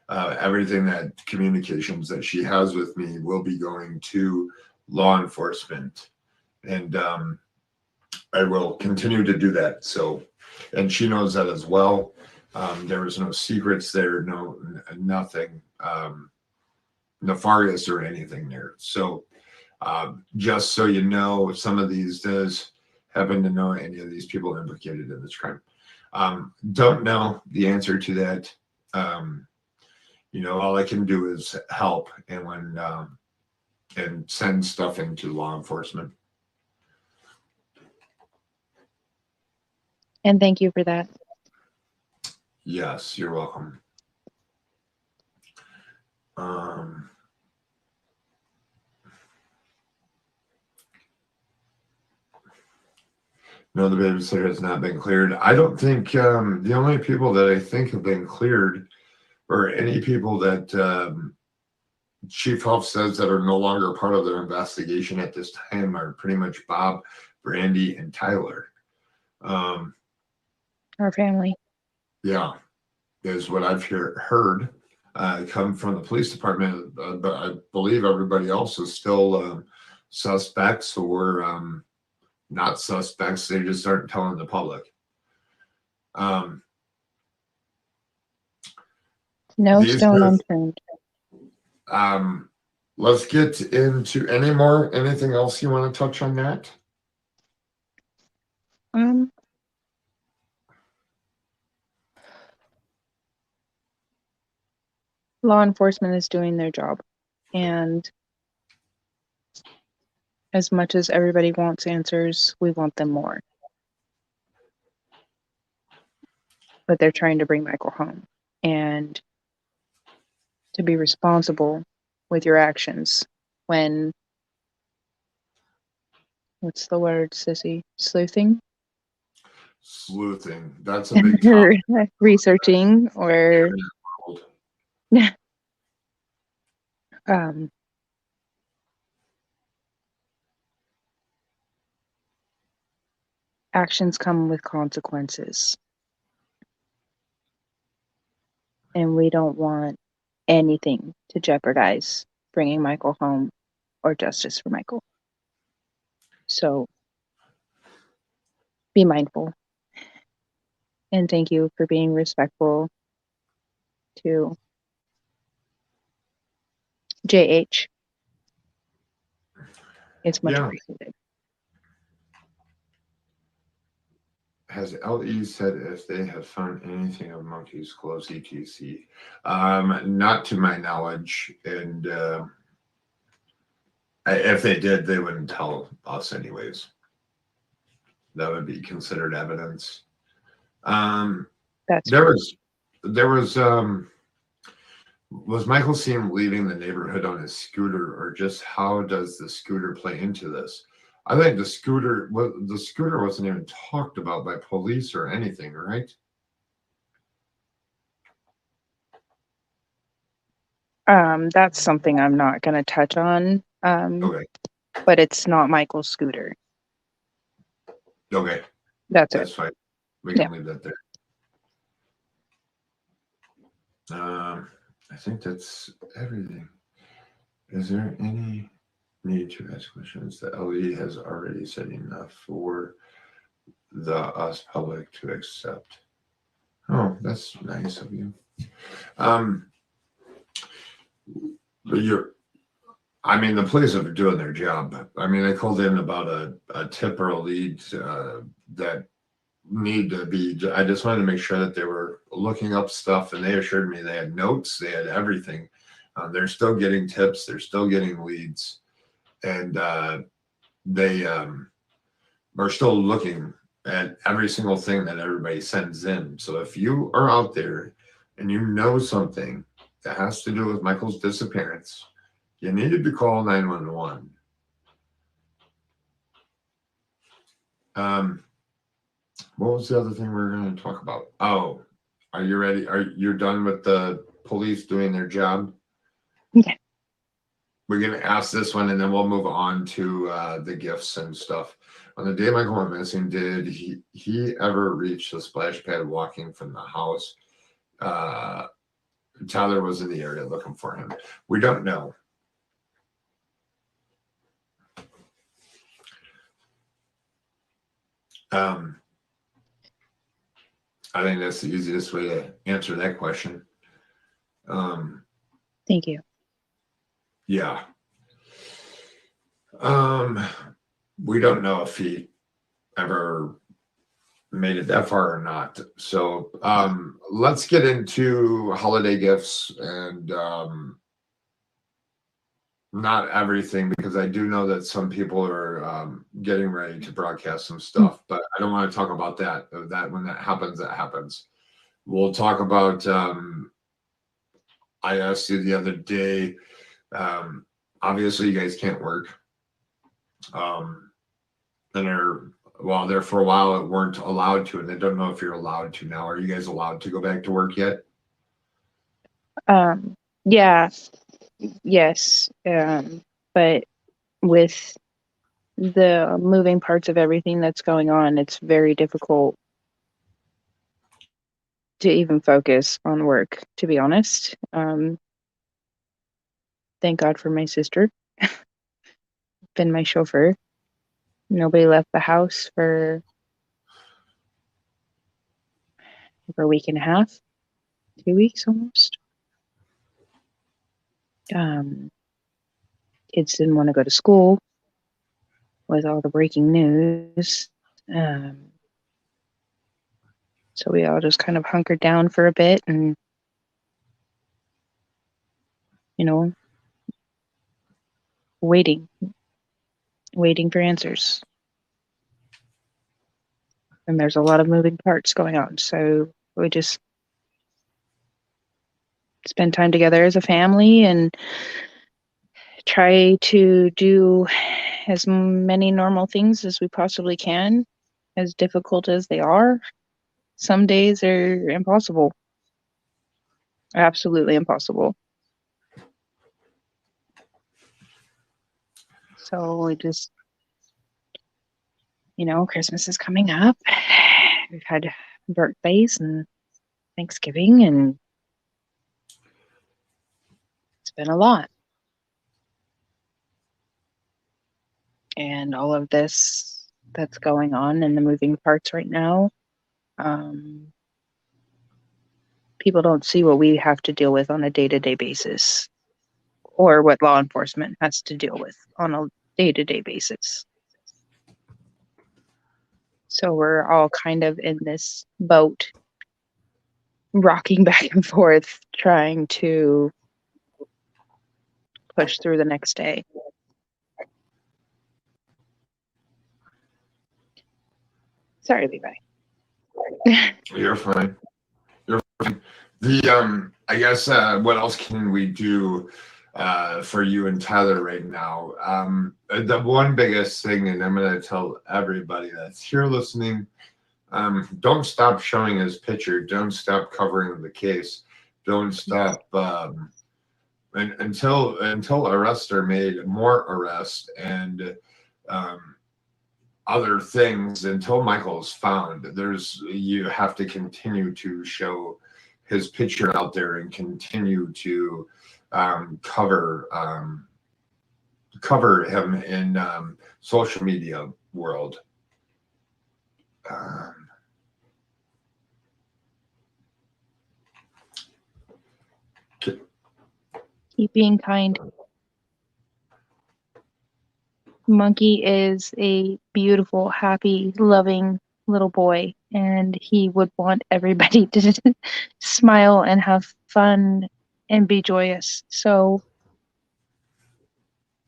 Everything that communications that she has with me will be going to law enforcement. And I will continue to do that. So, and she knows that as well. There was no secrets there, nothing nefarious or anything there. So just so you know, some of these does happen to know any of these people implicated in this crime. Don't know the answer to that. You know, all I can do is help and and send stuff into law enforcement. And thank you for that. Yes, you're welcome. No, the babysitter has not been cleared. I don't think the only people that I think have been cleared or any people that Chief Huff says that are no longer part of their investigation at this time are pretty much Bob, Brandy, and Tyler. Our family. Yeah, is what I've heard come from the police department. But I believe everybody else is still suspects or not suspects. They just aren't telling the public. No These stone are- unturned. Let's get into anything else you want to touch on that? Um, Law enforcement is doing their job, and as much as everybody wants answers, we want them more. But they're trying to bring Michael home, and to be responsible with your actions when, what's the word, sissy? Sleuthing? Sleuthing. That's a big topic. Researching or um, actions come with consequences. And we don't want anything to jeopardize bringing Michael home or justice for Michael. So be mindful. And thank you for being respectful to JH. It's much Yeah. appreciated. Has LE said if they have found anything of monkeys close etc? Not to my knowledge, and if they did, they wouldn't tell us anyways. That would be considered evidence. That's There was Michael seen leaving the neighborhood on his scooter, or just how does the scooter play into this? I think the scooter wasn't even talked about by police or anything, right? That's something I'm not going to touch on. Okay. But it's not Michael's scooter. Okay. That's fine. We can leave that there. I think that's everything. Is there any need to ask questions? The LE has already said enough for the us public to accept. Oh, that's nice of you. The police are doing their job. I mean, they called in about a tip or a lead that need to be. I just wanted to make sure that they were looking up stuff, and they assured me they had notes, they had everything. They're still getting tips, they're still getting leads, and they are still looking at every single thing that everybody sends in. So if you are out there and you know something that has to do with Michael's disappearance, you needed to call 911. What was the other thing we were going to talk about? Oh, are you ready? You're done with the police doing their job? Yeah. We're going to ask this one, and then we'll move on to the gifts and stuff. On the day Michael went missing, did he ever reach the splash pad walking from the house? Tyler was in the area looking for him. We don't know. I think that's the easiest way to answer that question. Thank you. Yeah. We don't know if he ever made it that far or not. So let's get into holiday gifts and not everything, because I do know that some people are getting ready to broadcast some stuff, but I don't want to talk about that. That when that happens. We'll talk about I asked you the other day, obviously you guys can't work. And there for a while it weren't allowed to, and I don't know if you're allowed to now. Are you guys allowed to go back to work yet? Yeah. Yes. But with the moving parts of everything that's going on, it's very difficult to even focus on work, to be honest. Thank God for my sister. Been my chauffeur. Nobody left the house for a week and a half, 2 weeks almost. Kids didn't want to go to school with all the breaking news. So we all just kind of hunkered down for a bit and, waiting for answers. And there's a lot of moving parts going on. So we just spend time together as a family and try to do as many normal things as we possibly can, as difficult as they are. Some days are impossible. Absolutely impossible. So we just, Christmas is coming up. We've had birthdays and Thanksgiving, and it's been a lot. And all of this that's going on and the moving parts right now, people don't see what we have to deal with on a day-to-day basis, or what law enforcement has to deal with on a day-to-day basis. So we're all kind of in this boat, rocking back and forth, trying to push through the next day. Sorry, Levi. You're fine. You're fine. I guess, what else can we do for you and Tyler right now? The one biggest thing, and I'm going to tell everybody that's here listening, don't stop showing his picture. Don't stop covering the case. Don't stop until arrests are made, more arrests, and other things, until Michael's found. You have to continue to show his picture out there and continue to cover him in social media world. Keep being kind. Monkey is a beautiful, happy, loving little boy, and he would want everybody to smile and have fun and be joyous. So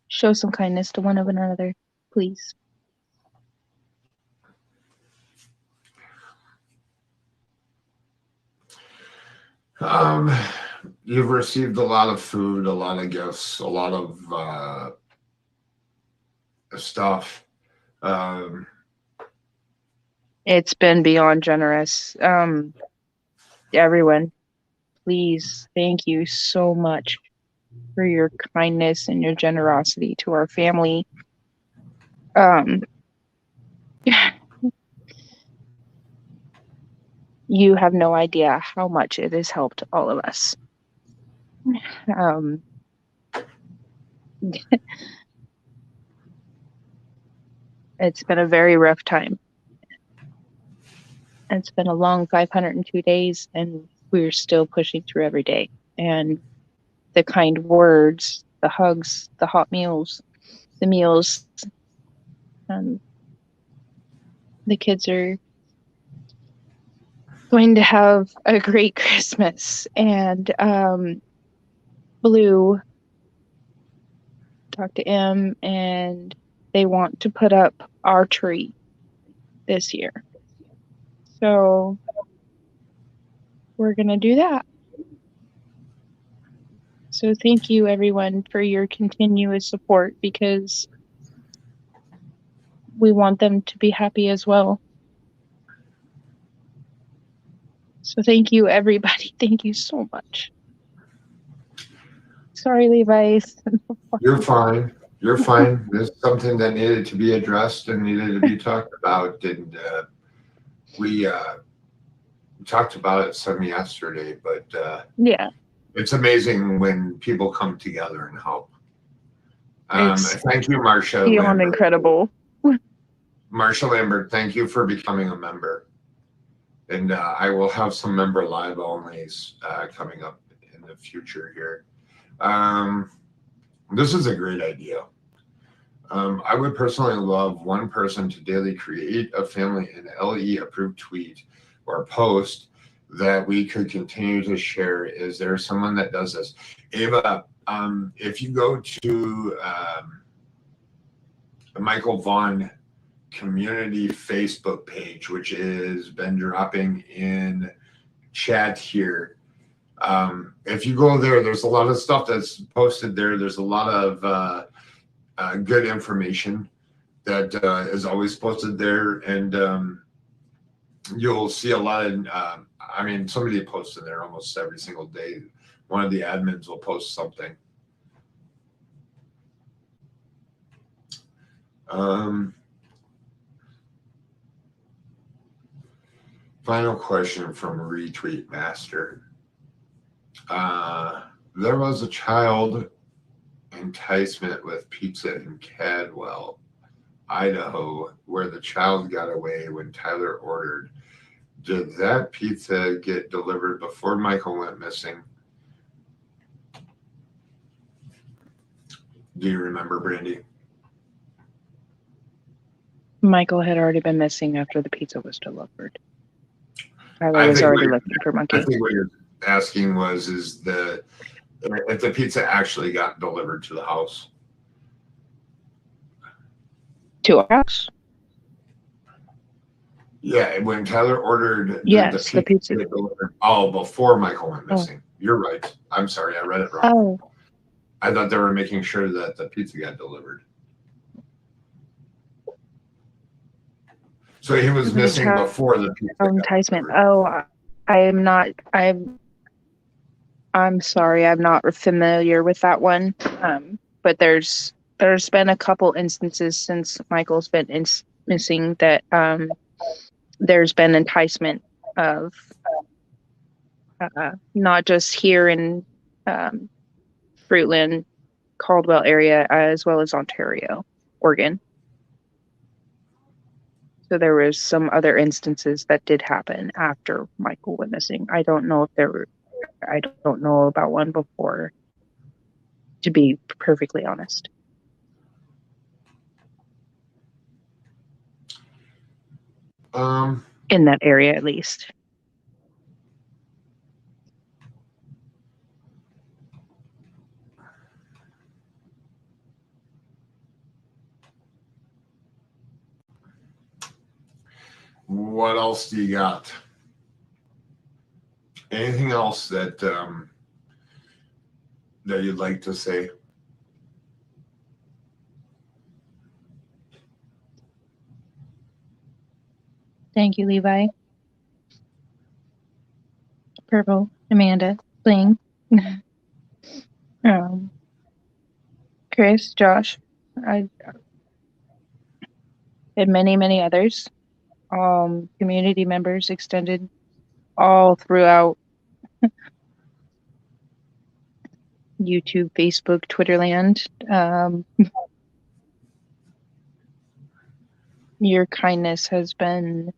show some kindness to one another, please. You've received a lot of food, a lot of gifts, a lot of stuff. It's been beyond generous. Everyone, please, thank you so much for your kindness and your generosity to our family. You have no idea how much it has helped all of us. It's been a very rough time. It's been a long 502 days, and we're still pushing through every day. And the kind words, the hugs, the hot meals, the meals, the kids are going to have a great Christmas. And Blue talked to Em, and they want to put up our tree this year. So we're going to do that. So thank you, everyone, for your continuous support, because we want them to be happy as well. So thank you, everybody. Thank you so much. Sorry, Levi. You're fine. You're fine. This is something that needed to be addressed and needed to be talked about. And we talked about it some yesterday, but yeah, it's amazing when people come together and help. Thank you, Marcia. Beyond incredible. Marcia Lambert, thank you for becoming a member. And I will have some member live onlys coming up in the future here. This is a great idea. I would personally love one person to daily create a family and LE approved tweet or post that we could continue to share. Is there someone that does this? Ava, if you go to the Michael Vaughan community Facebook page, which has been dropping in chat here, if you go there, there's a lot of stuff that's posted there. There's a lot of good information that is always posted there, and you'll see a lot of I mean, somebody posts in there almost every single day. One of the admins will post something. Final question from Retweet Master. There was a child enticement with pizza in Cadwell, Idaho, where the child got away when Tyler ordered. Did that pizza get delivered before Michael went missing? Do you remember, Brandy? Michael had already been missing after the pizza was delivered. Tyler was already looking for Monkey. I think what you're asking was, if the pizza actually got delivered to the house. To our house? Yeah, when Tyler ordered yes, the pizza. Delivered, before Michael went missing. You're right. I'm sorry, I read it wrong. Oh. I thought they were making sure that the pizza got delivered. So he was missing before the pizza enticement. I'm sorry, I'm not familiar with that one. But there's been a couple instances since Michael's been missing that there's been enticement of not just here in Fruitland, Caldwell area, as well as Ontario, Oregon. So there was some other instances that did happen after Michael went missing. I don't know about one before, to be perfectly honest. In that area, at least. What else do you got? Anything else that that you'd like to say? Thank you, Levi. Purple, Amanda, Bling, Chris, Josh, and many, many others. Community members extended all throughout YouTube, Facebook, Twitter land. Your kindness has been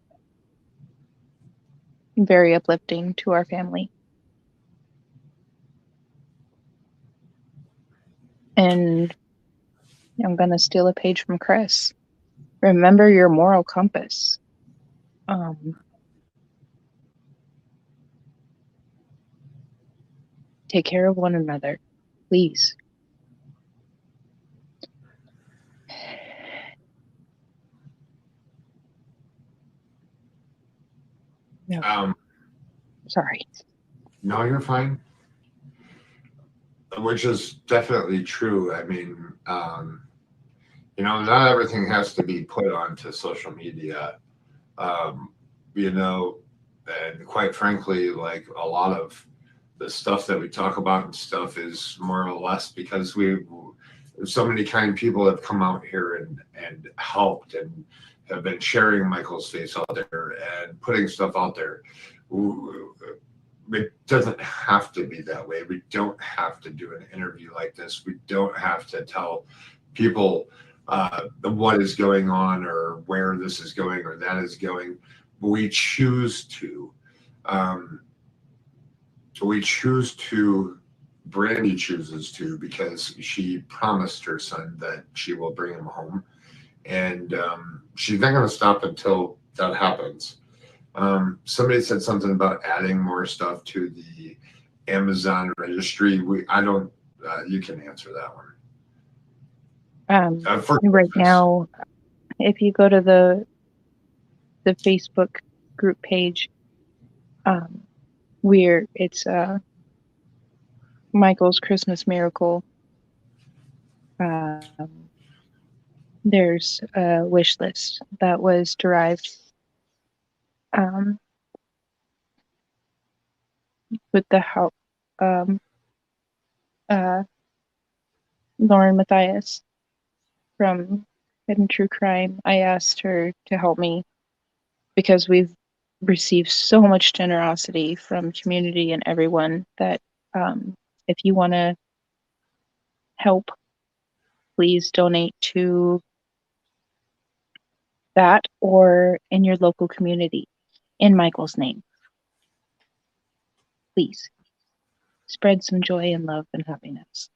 very uplifting to our family. And I'm going to steal a page from Chris. Remember your moral compass. Take care of one another, please. No. Sorry. No, you're fine. Which is definitely true. I mean, not everything has to be put onto social media. And quite frankly, like a lot of the stuff that we talk about and stuff is more or less because so many kind people have come out here and helped and have been sharing Michael's face out there and putting stuff out there. It doesn't have to be that way. We don't have to do an interview like this. We don't have to tell people what is going on or where this is going or that is going. We choose to. We choose to Brandy chooses to, because she promised her son that she will bring him home, and she's not going to stop until that happens. Somebody said something about adding more stuff to the Amazon registry. I don't. You can answer that one. Right now, if you go to the Facebook group page, it's Michael's Christmas Miracle. There's a wish list that was derived with the help Lauren Matthias from Hidden True Crime. I asked her to help me because we've received so much generosity from community and everyone that if you want to help, please donate to that or in your local community in Michael's name. Please spread some joy and love and happiness.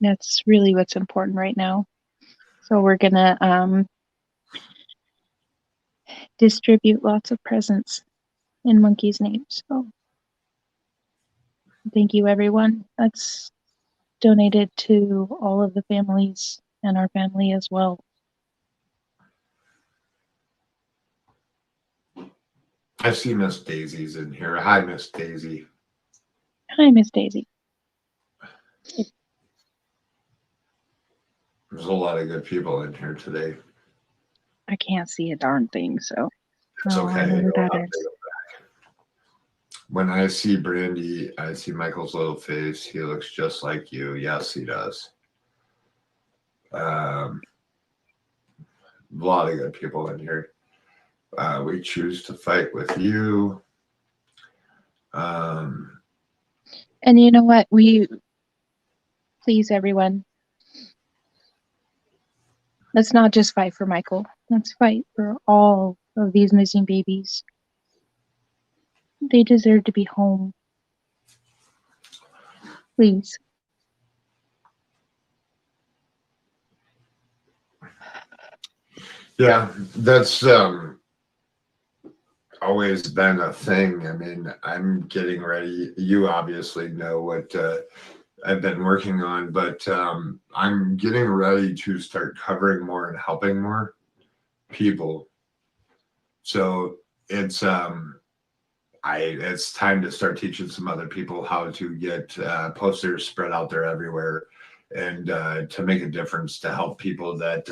That's really what's important right now. So we're gonna distribute lots of presents in Monkey's name. So thank you, everyone. That's donated to all of the families and our family as well. I see Miss Daisy's in here. Hi, Miss Daisy. Hi, Miss Daisy. There's a lot of good people in here today. I can't see a darn thing, so It's I don't okay. know who I'll that take is. it back. When I see Brandy, I see Michael's little face. He looks just like you. Yes, he does. A lot of good people in here. We choose to fight with you. And you know what? Please, everyone, let's not just fight for Michael. Let's fight for all of these missing babies. They deserve to be home. Please. Yeah, that's always been a thing. I mean, I'm getting ready. You obviously know what I've been working on, but I'm getting ready to start covering more and helping more people. So it's time to start teaching some other people how to get posters spread out there everywhere, and to make a difference, to help people that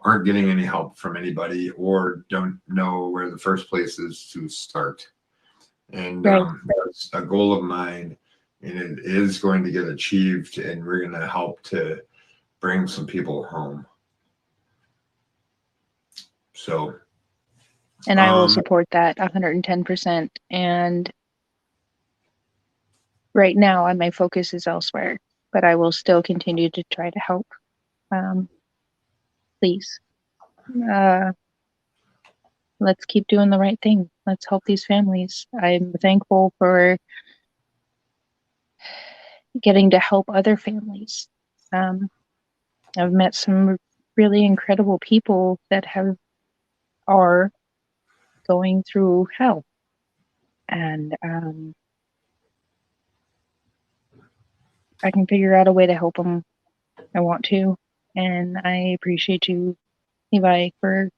aren't getting any help from anybody or don't know where the first place is to start. And that's a goal of mine, and it is going to get achieved, and we're going to help to bring some people home. So. And I will support that 110%. And right now, my focus is elsewhere, but I will still continue to try to help. Please, let's keep doing the right thing. Let's help these families. I'm thankful for getting to help other families. I've met some really incredible people that are going through hell, and I can figure out a way to help them. I want to, and I appreciate you, Levi, for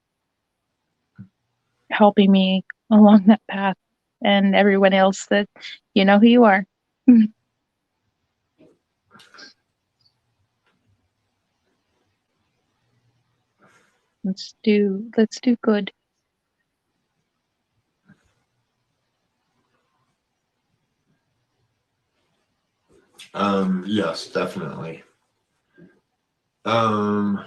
helping me along that path, and everyone else that you know who you are. Let's do good. Yes, definitely. I'm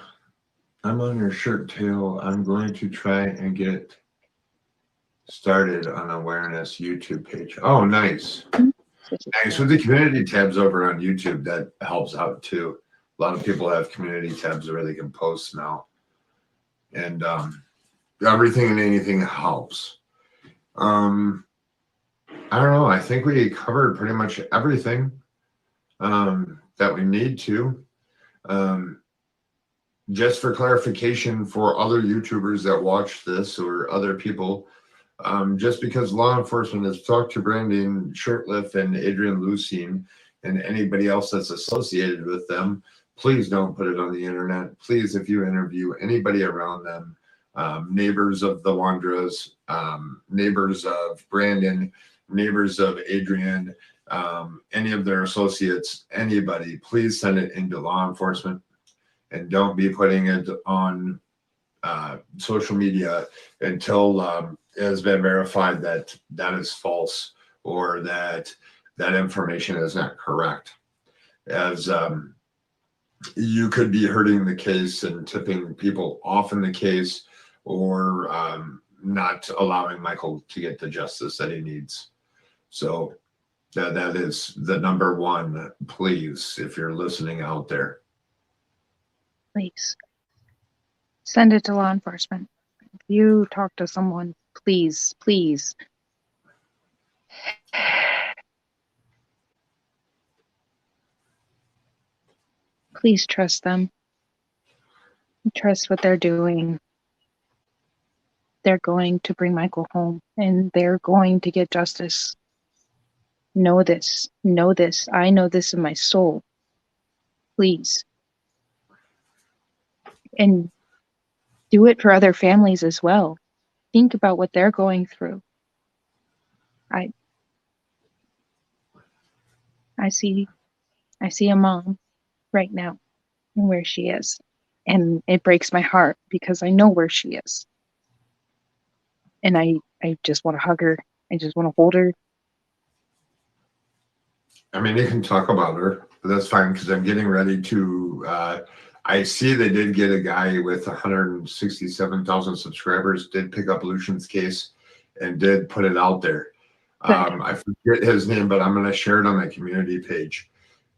on your shirt tail. I'm going to try and get started on awareness YouTube page. Oh, nice. Nice. With the community tabs over on YouTube, that helps out too. A lot of people have community tabs where they can post now. And everything and anything helps. I don't know. I think we covered pretty much everything that we need to. Just for clarification for other YouTubers that watch this or other people, just because law enforcement has talked to Brandon Shurtleff and Adrian Lucene and anybody else that's associated with them, please don't put it on the internet. Please, if you interview anybody around them, neighbors of the Wandras, neighbors of Brandon, neighbors of Adrian, any of their associates, anybody, please send it into law enforcement and don't be putting it on social media until it has been verified that that is false or that that information is not correct. As you could be hurting the case and tipping people off in the case or not allowing Michael to get the justice that he needs. So that is the number one, please, if you're listening out there. Please send it to law enforcement. If you talk to someone, please, please. Please trust them. Trust what they're doing. They're going to bring Michael home and they're going to get justice. Know this. Know this. I know this in my soul. Please. And do it for other families as well. Think about what they're going through. I see a mom right now and where she is. And it breaks my heart because I know where she is. And I just want to hug her. I just want to hold her. I mean, you can talk about her, but that's fine because I'm getting ready to. I see they did get a guy with 167,000 subscribers, did pick up Lucian's case and did put it out there. I forget his name, but I'm going to share it on my community page.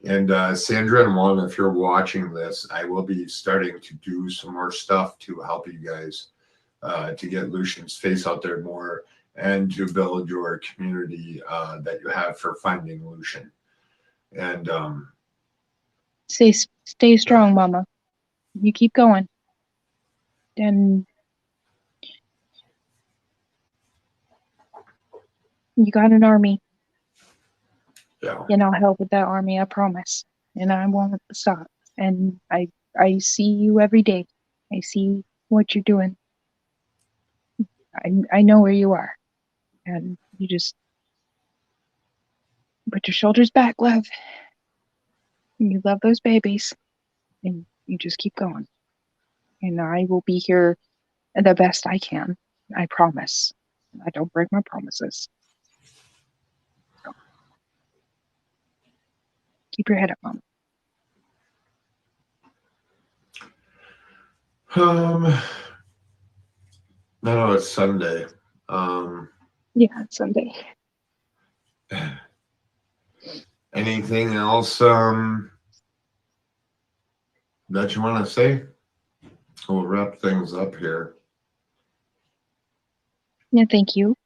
And Sandra and Juan, if you're watching this, I will be starting to do some more stuff to help you guys to get Lucian's face out there more and to build your community that you have for finding Lucian. And Stay strong, Mama. You keep going. And you got an army. yeah, And I'll help with that army, I promise. And I won't stop. And I see you every day. I see what you're doing. I know where you are. And you just put your shoulders back, love. You love those babies. And you just keep going. And I will be here the best I can. I promise. I don't break my promises. So, keep your head up, Mom. no, it's Sunday. Yeah, it's Sunday. Anything else that you want to say? We'll wrap things up here. Yeah, thank you.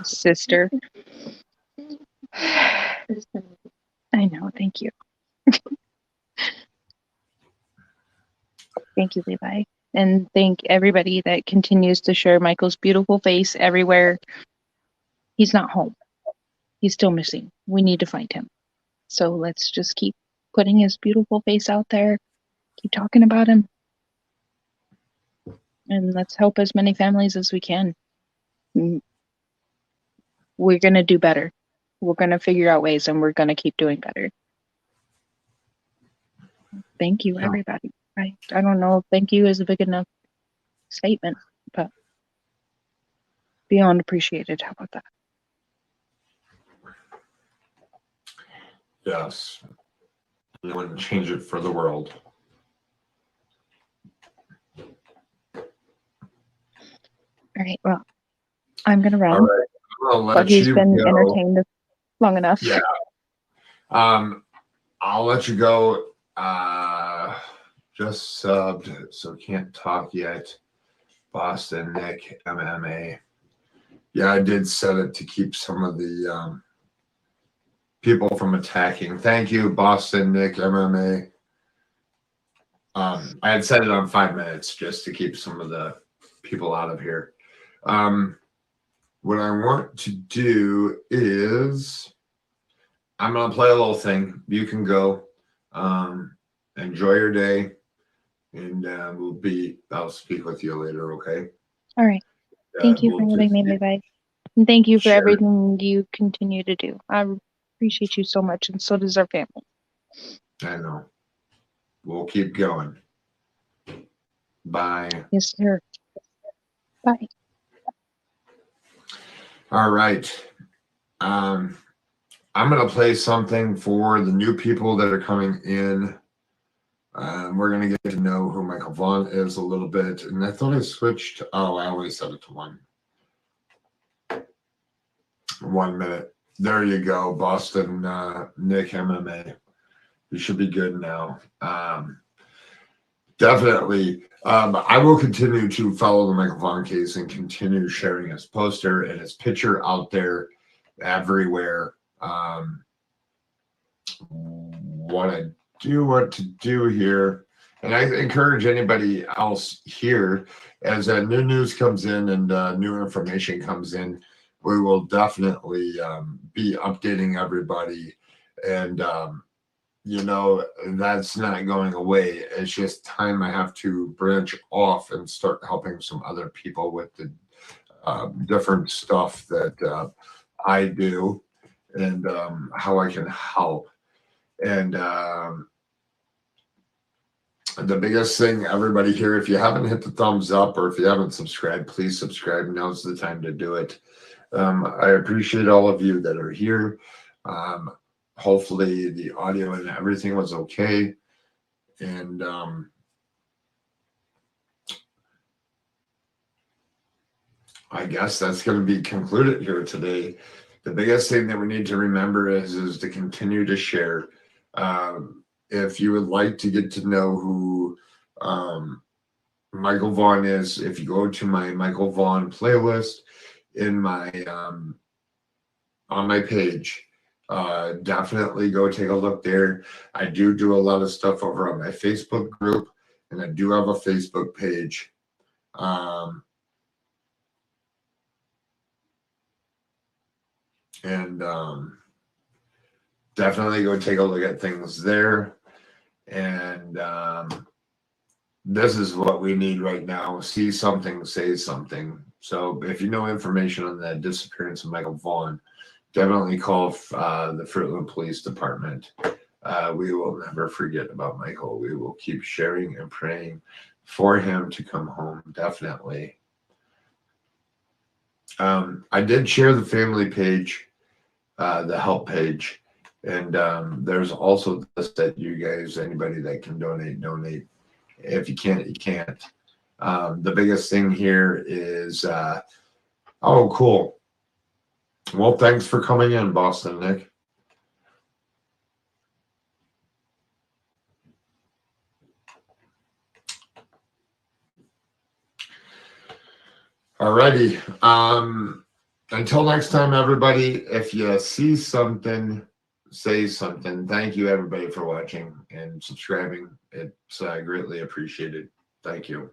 Sister. I know, thank you. Thank you, Levi. And thank everybody that continues to share Michael's beautiful face everywhere. He's not home. He's still missing. We need to find him. So let's just keep putting his beautiful face out there. Keep talking about him. And let's help as many families as we can. We're going to do better. We're going to figure out ways and we're going to keep doing better. Thank you, everybody. I don't know if thank you is a big enough statement, but beyond appreciated. How about that? Yes. I wouldn't change it for the world. All right. Well, I'm going to run. All right. I'll let Buggy's you been go. entertained long enough. Yeah. I'll let you go. just subbed, so can't talk yet. Boston Nick MMA. Yeah, I did set it to keep some of the people from attacking. Thank you, Boston Nick MMA. I had set it on 5 minutes just to keep some of the people out of here. What I want to do is I'm going to play a little thing. You can go. Enjoy your day. And I'll speak with you later, okay? All right. Thank you for having me, bye. And thank you for Sure. everything you continue to do. I appreciate you so much, and so does our family. I know. We'll keep going. Bye. Yes, sir. Bye. All right. I'm going to play something for the new people that are coming in. We're going to get to know who Michael Vaughan is a little bit. And I thought I switched. Oh, I always set it to 1 minute. There you go. Boston Nick MMA. You should be good now. Definitely. I will continue to follow the Michael Vaughan case and continue sharing his poster and his picture out there everywhere. What I do want to do here, and I encourage anybody else here, as new news comes in and new information comes in, we will definitely be updating everybody. And that's not going away. It's just time I have to branch off and start helping some other people with the different stuff that I do and how I can help. And the biggest thing, everybody here, if you haven't hit the thumbs up or if you haven't subscribed, please subscribe. Now's the time to do it. I appreciate all of you that are here. Hopefully the audio and everything was okay. And I guess that's going to be concluded here today. The biggest thing that we need to remember is to continue to share. If you would like to get to know who Michael Vaughan is, if you go to my Michael Vaughan playlist in my on my page, definitely go take a look there. I do a lot of stuff over on my Facebook group, and I do have a Facebook page. Definitely go take a look at things there. And this is what we need right now. See something, say something. So if you know information on the disappearance of Michael Vaughan, definitely call the Fruitland Police Department. We will never forget about Michael. We will keep sharing and praying for him to come home, definitely. I did share the family page, the help page. And there's also this that you guys, anybody that can donate. If you can't, you can't. The biggest thing here is, oh, cool. Well, thanks for coming in, Boston Nick. Alrighty. Until next time, everybody, if you see something, say something. Thank you, everybody, for watching and subscribing. It's greatly appreciated. Thank you.